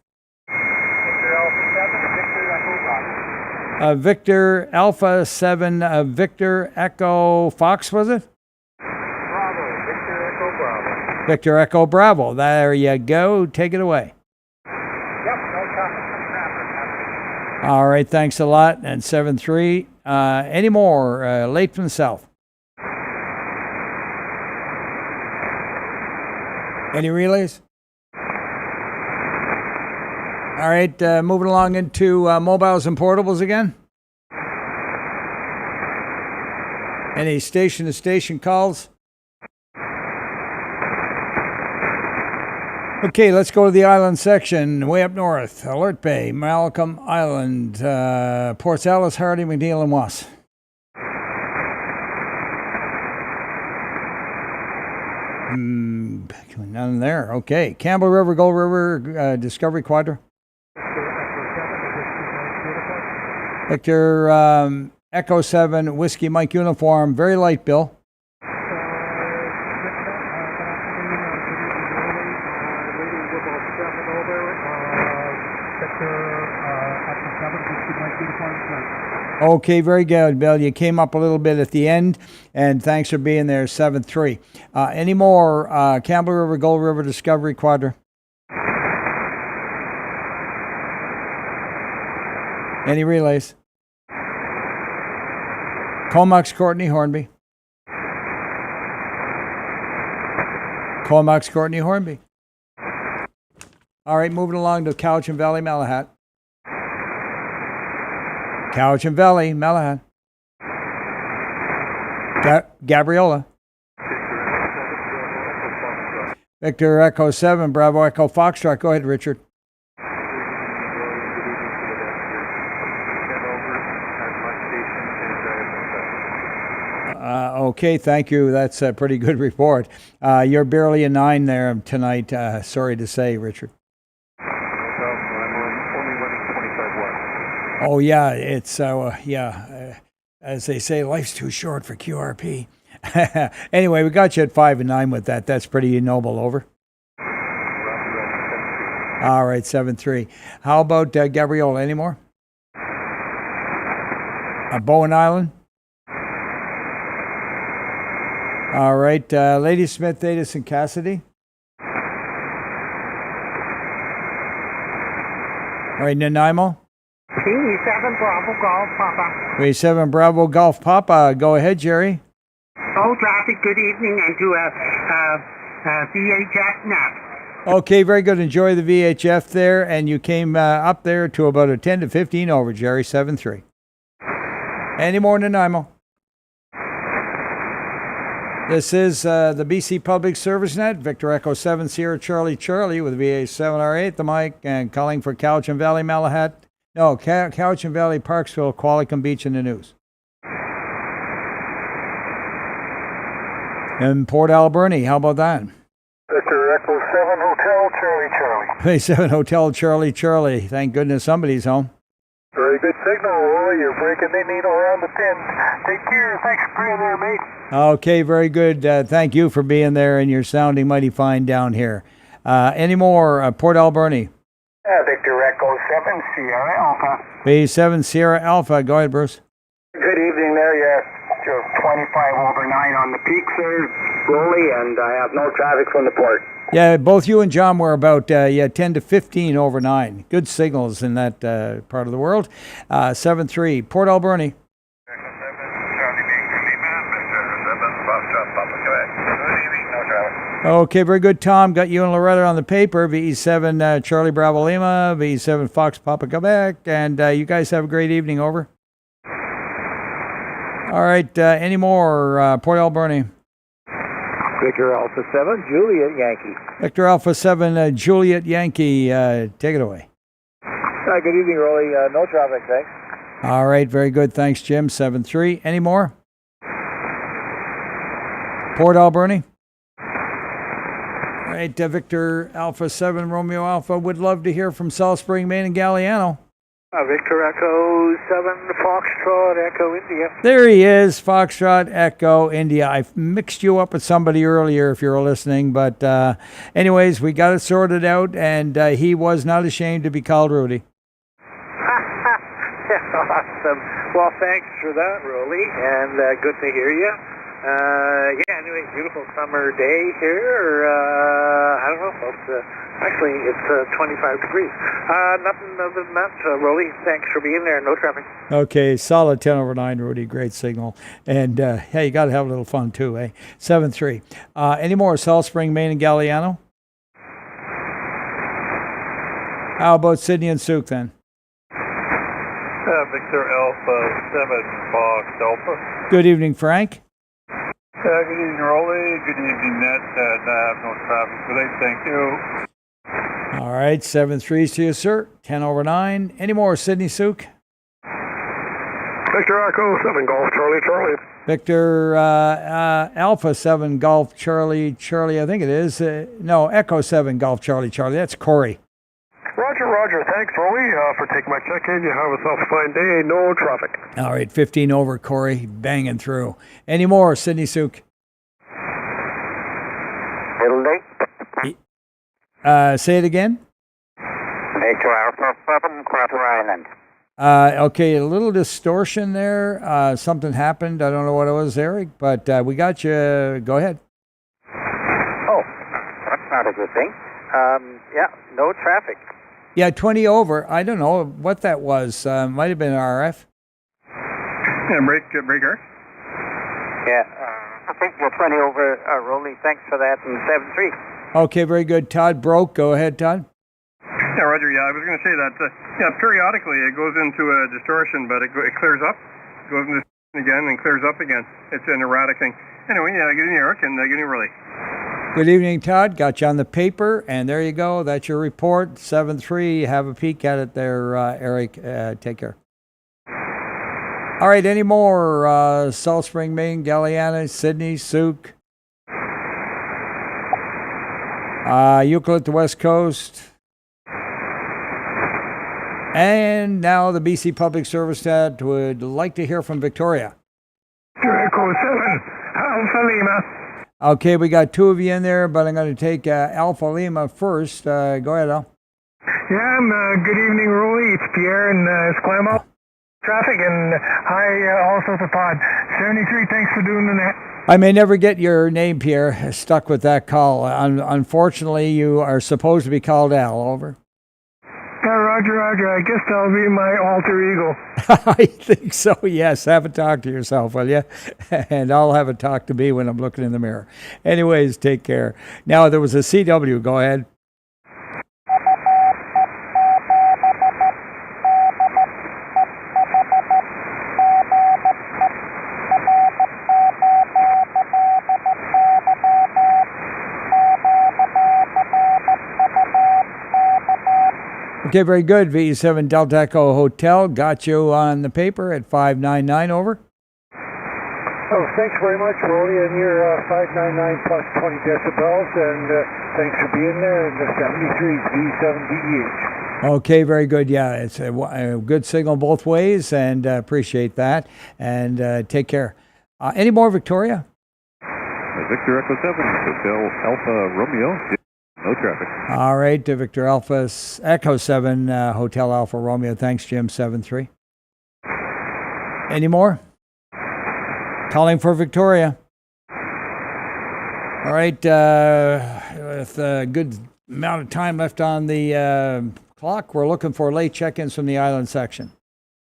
Victor Alpha 7, Victor Echo Fox, was it?
Bravo, Victor Echo Bravo.
Victor Echo Bravo. There you go. Take it away.
Yep, no traffic.
All right, thanks a lot. And 7-3. Any more late from the south? Any relays? All right, moving along into mobiles and portables again. Any station-to-station calls? Okay, let's go to the island section, way up north. Alert Bay, Malcolm Island, Port Salas, Hardy, McNeil, and Was. None there. Okay, Campbell River, Gold River, Discovery Quadra. Victor Echo 7, Whiskey Mike Uniform, very light, Bill. Okay, very good, Bill. You came up a little bit at the end, and thanks for being there, 7-3. Any more Campbell River, Gold River, Discovery Quadra? Any relays? Comox, Courtney, Hornby. Comox, Courtney, Hornby. All right, moving along to Cowichan Valley, Malahat. Cowichan Valley, Malahat. Gabriola. Victor Echo 7, Bravo Echo Foxtrot. Go ahead, Richard. Okay, thank you. That's a pretty good report. You're barely a 9 there tonight. Sorry to say, Richard. Oh, yeah, it's, as they say, life's too short for QRP. Anyway, we got you at 5 and 9 with that. That's pretty noble. Over. All right, 7-3. How about Gabriola? Any more? Bowen Island? All right, Lady Smith, Davis, and Cassidy. All right, Nanaimo.
B7 Bravo Golf Papa.
B7 Bravo Golf Papa. Go ahead, Jerry.
No traffic. Good evening, and to VHF net.
Okay, very good. Enjoy the VHF there, and you came up there to about a 10 to 15 over, Jerry. 7-3. Any more Nanaimo? This is the BC Public Service Net, Victor Echo 7, Sierra Charlie Charlie with VA7R8 at the mic, and calling for Cowichan Valley, Malahat. No, Cowichan Valley, Parksville, Qualicum Beach in the news. And Port Alberni, how about that?
Victor Echo 7, Hotel Charlie Charlie.
P7 Hotel Charlie Charlie. Thank goodness somebody's home.
Very good signal, Roy. You're breaking the needle around the pin. Take care. Thanks for being there, mate.
Okay, very good. Thank you for being there, and you're sounding mighty fine down here. Any more Port Alberni?
Victor Echo 7, Sierra Alpha.
B7 Sierra Alpha. Go ahead, Bruce.
Good evening there. Yes, just 25 over 9 on the peak, sir. Roly, and I have no traffic from the port.
Yeah, both you and John were about 10 to 15 over 9. Good signals in that part of the world. 7-3. Port Alberni. Okay, very good, Tom. Got you and Loretta on the paper. VE7 Charlie Bravo Lima, VE7 Fox Papa Quebec, and you guys have a great evening. Over. All right, any more Port Alberni?
Victor Alpha 7, Juliet Yankee.
Victor Alpha 7 Juliet Yankee, take it away.
Good evening, Roly. No traffic, thanks.
All right, very good. Thanks, Jim. 7-3. Any more? Port Alberni? All right, Victor Alpha 7 Romeo Alpha would love to hear from South Spring, Maine, and Galliano.
Victor Echo 7 Foxtrot Echo India.
There he is, Foxtrot Echo India. I mixed you up with somebody earlier if you're listening, but anyways, we got it sorted out, and he was not ashamed to be called Rudy.
Awesome. Well, thanks for that, Roly, and good to hear you. Anyway, beautiful summer day here. I don't know, folks. Actually, it's 25 degrees. Nothing other than that, Roly. Thanks for being there. No traffic.
Okay, solid 10 over 9, Rudy. Great signal. And, hey, you got to have a little fun, too, eh? 7-3. Any more South Spring, Maine, and Galliano? How about Sydney and Souk, then?
Victor Alpha 7 Fox Alpha.
Good evening, Frank.
Good evening, Roly. Good evening, Net. I have no traffic today. Thank you.
All right, 7-3 to you, sir. 10 over 9. Any more Sydney, Souk?
Victor Echo 7 Golf Charlie.
Victor Alpha 7 Golf Charlie, I think it is. No, Echo 7 Golf Charlie. That's Corey.
Roger. Thanks, Roly, for taking my check-in. You have yourself a fine day. No traffic.
All right, 15 over, Corey. Banging through. Any more, Sydney Souk?
Middle day.
Say it again.
Victor Alpha 7 Crater Island.
Okay, a little distortion there. Something happened. I don't know what it was, Eric, but we got you. Go ahead.
Oh, that's not a good thing. No traffic.
Yeah, 20 over. I don't know what that was. Might have been RF.
Yeah, breaker.
I think you're 20 over, Roly. Thanks for that, and 7-3.
Okay, very good. Todd broke. Go ahead, Todd.
Yeah, Roger. Yeah, I was going to say that. Periodically it goes into a distortion, but it clears up, goes into again, and clears up again. It's an erratic thing. Anyway, good evening, Eric, and good evening, Roly.
Good evening, Todd. Got you on the paper, and there you go. That's your report. 7-3. Have a peek at it there, Eric. Take care. All right, any more Salt Spring, Maine, Galliana, Sydney, Souk? Euclid to West Coast. And now the BC Public Service Stat would like to hear from Victoria.
Echo 7 Alpha Lima.
Okay, we got two of you in there, but I'm going to take Alpha Lima first. Go ahead, Al.
Yeah, good evening, Roly. It's Pierre in Esquimalt. Traffic, and hi also to Todd. 73, thanks for doing the net.
I may never get your name, Pierre. Stuck with that call. Unfortunately, you are supposed to be called Al. Over.
Roger. I guess that'll be my alter ego.
I think so, yes. Have a talk to yourself, will you? And I'll have a talk to me when I'm looking in the mirror. Anyways, take care. Now, there was a CW. Go ahead. Okay, very good. VE7 Delta Echo Hotel got you on the paper at 599 over.
Oh, thanks very much, Roly, and you're 599 plus 20 decibels, and thanks for being there, and the 73 V7 DEH.
Okay, very good. Yeah, it's a good signal both ways, and appreciate that, and take care. Any more, Victoria?
Victor Echo 7, Hotel Alpha Romeo. No traffic.
All right, Victor Alpha Echo 7, Hotel Alpha Romeo. Thanks, Jim. 7-3. Any more? Calling for Victoria. All right, with a good amount of time left on the clock, we're looking for late check-ins from the island section.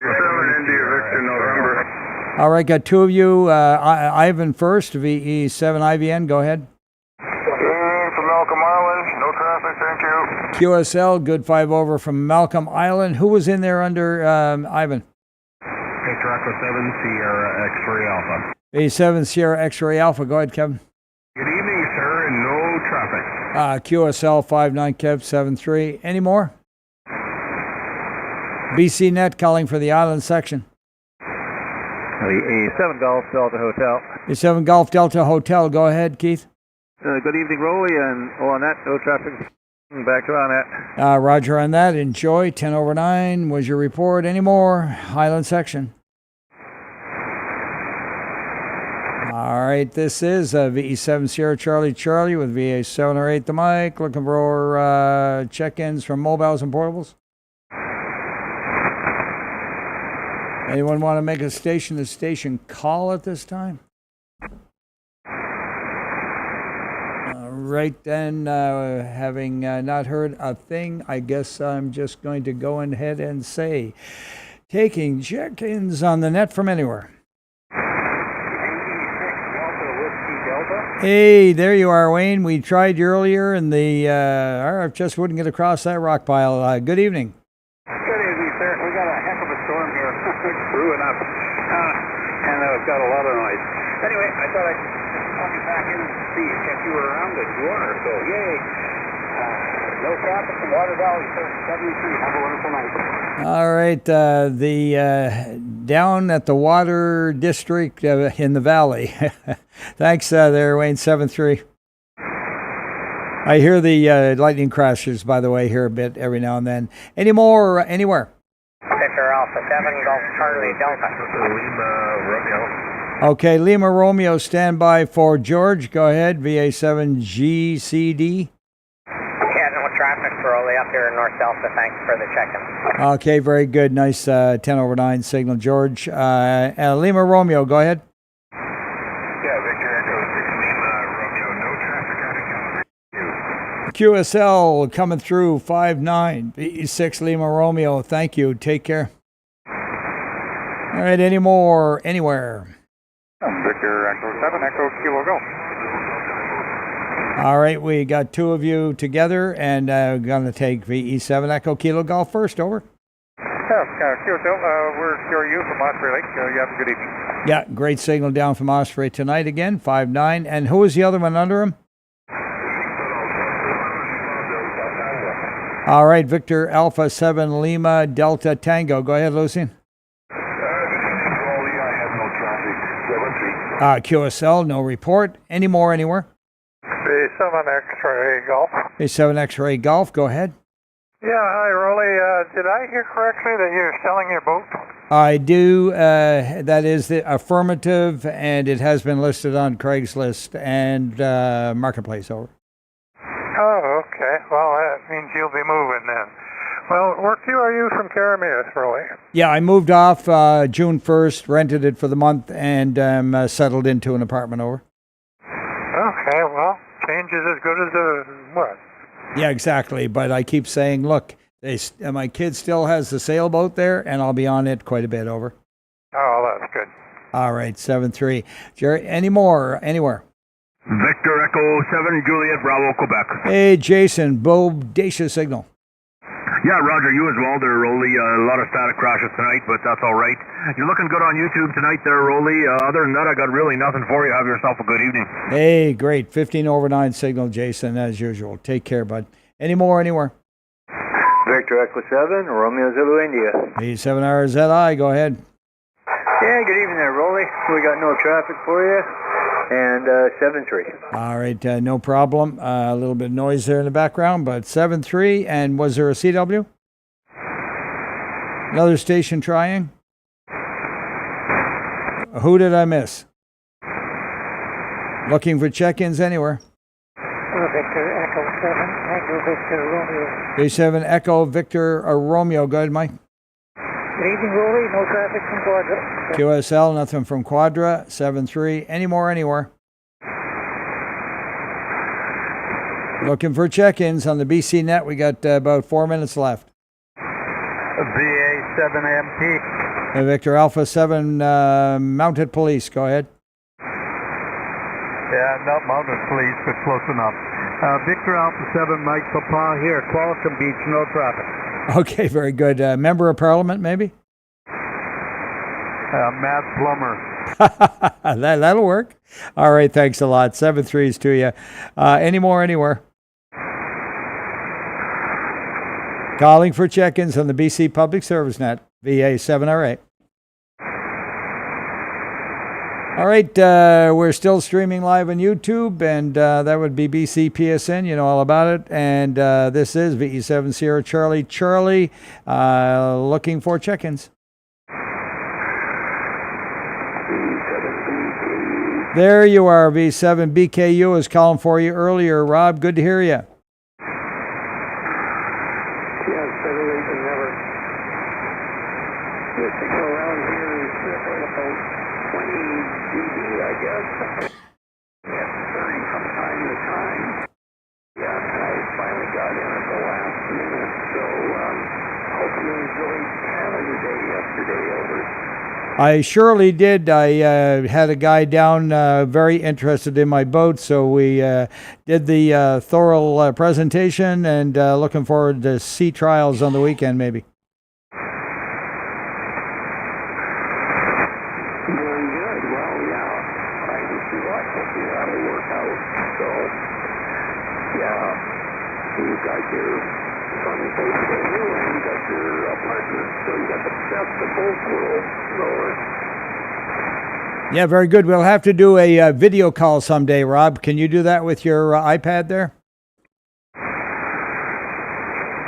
7 India Victor November.
All right, got two of you. Ivan first, VE7 IVN. Go ahead.
From Malcolm Island, no traffic, thank you.
QSL, good 5 over from Malcolm Island. Who was in there under Ivan?
Victor Echo 7 Sierra X-Ray Alpha.
A7 Sierra X-Ray Alpha. Go ahead, Kevin.
Good evening, sir, and no traffic.
QSL 59 Kev 73. Any more? BC Net calling for the island section.
A7 Golf Delta Hotel.
A7 Golf Delta Hotel. Go ahead, Keith.
Good evening, Roly, and on that, no traffic.
Back to on that.
Roger on that. Enjoy. 10 over 9 was your report. Any more? Highland section. All right, this is VE7 Sierra Charlie Charlie with VA7 or 8 the mic. Looking for check-ins from mobiles and portables. Anyone want to make a station-to-station call at this time? Right then, having not heard a thing, I guess I'm just going to go ahead and say, taking check-ins on the net from anywhere. Hey, there you are, Wayne. We tried you earlier, and the RF just wouldn't get across that rock pile. Good evening.
Good evening, sir. We got a heck of a storm here. It's brewing up. And it's got a lot of noise. Anyway, I thought I'd pop you back in and see if you were around, but you are, so yay. No traffic from Water Valley, sir. 73. Have a wonderful night.
All right, the down at the Water District in the Valley. Thanks there, Wayne, 7-3. I hear the lightning crashes, by the way, here a bit every now and then. Any more anywhere?
Victor Alpha 7, Golf Charlie Delta.
Lima Romeo.
Okay, Lima Romeo, stand by for George. Go ahead, VA7 GCD.
Yeah, no traffic for Roly up here in North Delta. Thanks for the check-in.
Okay, very good. Nice 10 over 9 signal, George. Lima Romeo, go ahead.
Yeah, Victor Echo 6 Lima Romeo. No traffic out of Calgary.
QSL coming through 5-9. VE6 Lima Romeo. Thank you. Take care. All right, any more anywhere?
Victor Echo 7 Echo Kilo Go.
All right, we got two of you together, and we're going to take VE7 Echo Kilo Golf first. Over.
Yeah, we're CRU from Osprey Lake. You have a good evening.
Yeah, great signal down from Osprey tonight again, 5-9. And who was the other one under him? All right, Victor Alpha 7 Lima Delta Tango. Go ahead, Lucien. QSL, no report. Any more anywhere?
B7 X-ray Golf.
A7 X-ray Golf, go ahead.
Yeah, hi, Roly. Did I hear correctly that you're selling your boat?
I do. That is the affirmative, and it has been listed on Craigslist and Marketplace. Over.
Oh, okay. Well, that means you'll be moving then. Well, where are you from Caramias, Roly?
Yeah, I moved off June 1st, rented it for the month, and settled into an apartment. Over.
Okay, well, change is as good as what?
Yeah, exactly. But I keep saying, look, my kid still has the sailboat there, and I'll be on it quite a bit. Over.
Oh, that's good.
All right, 7-3. Jerry, any more anywhere?
Victor Echo 7 Juliet Bravo, Quebec.
Hey, Jason, bodacious signal.
Yeah, Roger, you as well there, Roly. A lot of static crashes tonight, but that's all right. You're looking good on YouTube tonight there, Roly. Other than that, I got really nothing for you. Have yourself a good evening.
Hey, great. 15 over 9 signal, Jason, as usual. Take care, bud. Any more anywhere?
Victor Echo 7 Romeo Zulu India.
B7RZI, go ahead.
Yeah, good evening there, Roly. We got no traffic for you. And 7-3.
All right, no problem. A little bit of noise there in the background, but 7-3. And was there a CW? Another station trying? Who did I miss? Looking for check-ins anywhere.
Victor Echo 7 Echo Victor Romeo.
B7 Echo Victor Romeo. Go ahead, Mike.
Good evening, Roly. No traffic from Quadra.
QSL, nothing from Quadra. 7-3. Any more anywhere? Looking for check-ins on the BC net. We got about 4 minutes left.
BA7MP.
Victor Alpha 7 Mounted Police. Go ahead.
Yeah, not mounted police, but close enough. Victor Alpha 7 Mike Papa here. Qualicum Beach, no traffic.
Okay, very good. Member of Parliament, maybe?
Matt Plummer.
That'll work. All right, thanks a lot. 7-3s to you. Any more anywhere? Calling for check-ins on the BC Public Service Net, VA 7 or 8. All right, we're still streaming live on YouTube, and that would be BCPSN. You know all about it. And this is VE7 Sierra Charlie Charlie, looking for check-ins. There you are, V7. BKU was calling for you earlier. Rob, good to hear you.
Yes, better than never. The signal around here is about 20 dB, I guess. It's turning from time to time. Yeah, I finally got in at the last minute, so hope you enjoyed Canada Day yesterday, over.
I surely did. I had a guy down very interested in my boat, so we did the thorough presentation, and looking forward to sea trials on the weekend, maybe.
Very good. Well, yeah, I wish you luck. Hopefully that'll work out. So, yeah, you've got your funny face for you, and you got your partner, so you got the best of both worlds.
Yeah, very good. We'll have to do a video call someday, Rob. Can you do that with your iPad there?
Yep,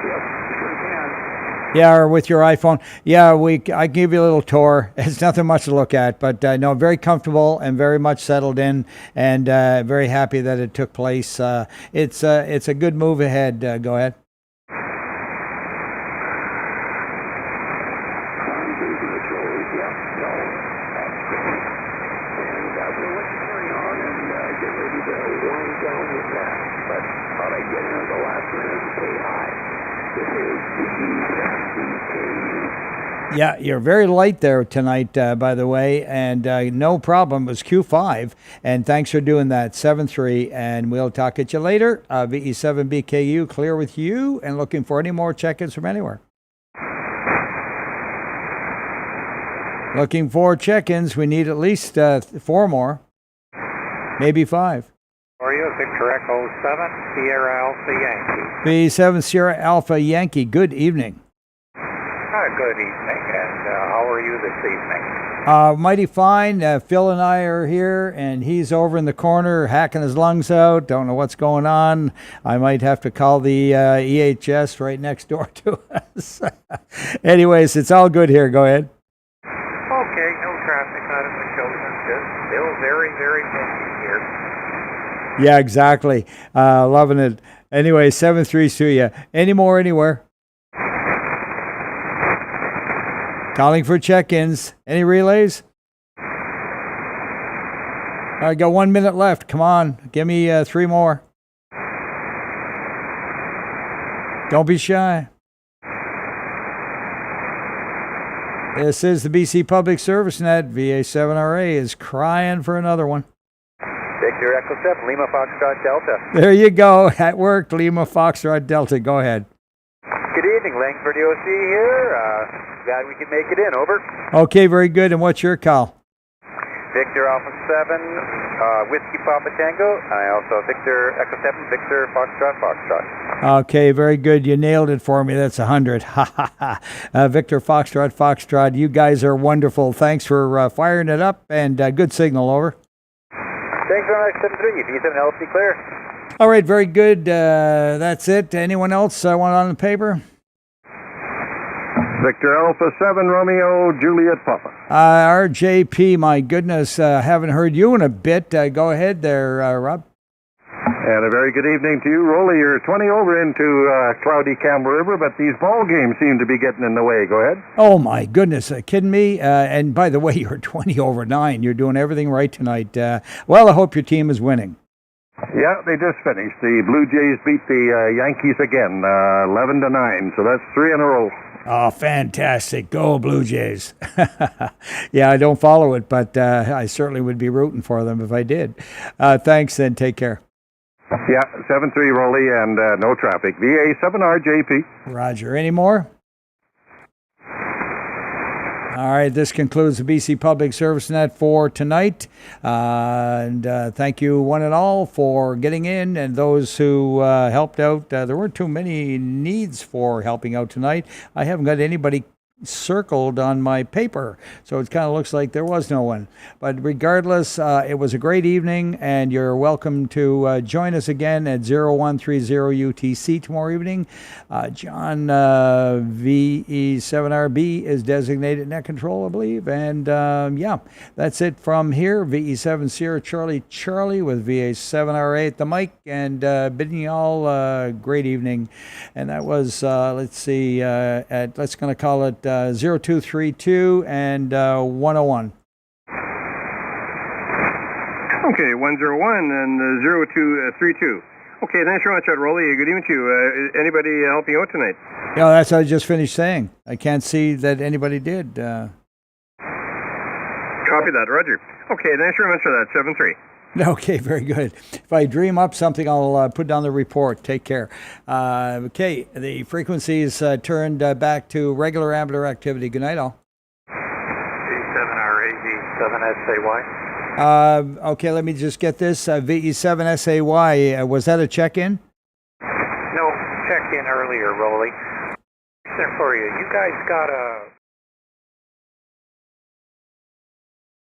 sure can.
Yeah, or with your iPhone. Yeah, I can give you a little tour. It's nothing much to look at, but no, very comfortable and very much settled in, and very happy that it took place. It's a good move ahead. Go ahead. Yeah, you're very light there tonight, by the way, and no problem. It was Q5, and thanks for doing that, 7-3, and we'll talk at you later. VE7BKU, clear with you, and looking for any more check-ins from anywhere. Looking for check-ins. We need at least 4 more, maybe 5.
Are you Victor Echo 7, Sierra Alpha Yankee?
VE7 Sierra Alpha Yankee, good evening.
Good evening, and how are you this evening?
Mighty fine. Phil and I are here, and he's over in the corner hacking his lungs out. Don't know what's going on. I might have to call the EHS right next door to us. Anyways, it's all good here. Go ahead.
Okay, no traffic out of the chosen. Just still very, very busy here.
Yeah, exactly. Loving it. Anyway, 7-3 to you. Any more anywhere? Calling for check-ins. Any relays? I got 1 minute left. Come on. Give me 3 more. Don't be shy. This is the BC Public Service Net. VA7RA is crying for another one.
Victor Echo 7, Lima Foxtrot Delta.
There you go. That worked. Lima Foxtrot Delta. Go ahead.
Good evening, Langford OC here. Glad we could make it in, over.
Okay, very good. And what's your call?
Victor Alpha 7, Whiskey Papa Tango. I also Victor Echo 7, Victor Foxtrot Foxtrot.
Okay, very good. You nailed it for me. That's 100. Ha ha ha. Victor Foxtrot Foxtrot. You guys are wonderful. Thanks for firing it up, and good signal, over.
Thanks very much, 7-3. V7 LC clear.
All right, very good. That's it. Anyone else want on the paper?
Victor Alpha 7, Romeo, Juliet Papa.
RJP, my goodness, haven't heard you in a bit. Go ahead there, Rob.
And a very good evening to you, Roly. You're 20 over into cloudy Campbell River, but these ball games seem to be getting in the way. Go ahead.
Oh, my goodness. Kidding me? And by the way, you're 20 over 9. You're doing everything right tonight. Well, I hope your team is winning.
Yeah, they just finished. The Blue Jays beat the Yankees again, 11-9. So that's 3 in a row.
Oh, fantastic. Go Blue Jays. Yeah, I don't follow it, but I certainly would be rooting for them if I did. Thanks, and take care.
Yeah, 7-3 Roly and no traffic. VA7RJP.
Roger. Any more? All right, this concludes the BC Public Service Net for tonight. And thank you one and all for getting in, and those who helped out. There weren't too many needs for helping out tonight. I haven't got anybody circled on my paper, so it kind of looks like there was no one. But regardless, it was a great evening, and you're welcome to join us again at 0130 UTC tomorrow evening. John, VE7RB is designated net control, I believe, and yeah, that's it from here. VE7 Sierra Charlie with VA7RA at the mic, and bidding you all a great evening. And that was, let's see, let's going to call it 0232 and 101.
Okay, 101 and 0232. Okay, thanks very much, Roly. Good evening to you. Anybody helping you out tonight?
Yeah, that's what I just finished saying. I can't see that anybody did.
Copy that, Roger. Okay, thanks very much for that, 7-3.
Okay, very good. If I dream up something, I'll put down the report. Take care. Okay, the frequencies turned back to regular ambler activity. Good night, all.
VE7RAZ7SAY.
Okay, let me just get this. VE7SAY, was that a check-in?
No, check-in earlier, Roly. There for you. You guys got a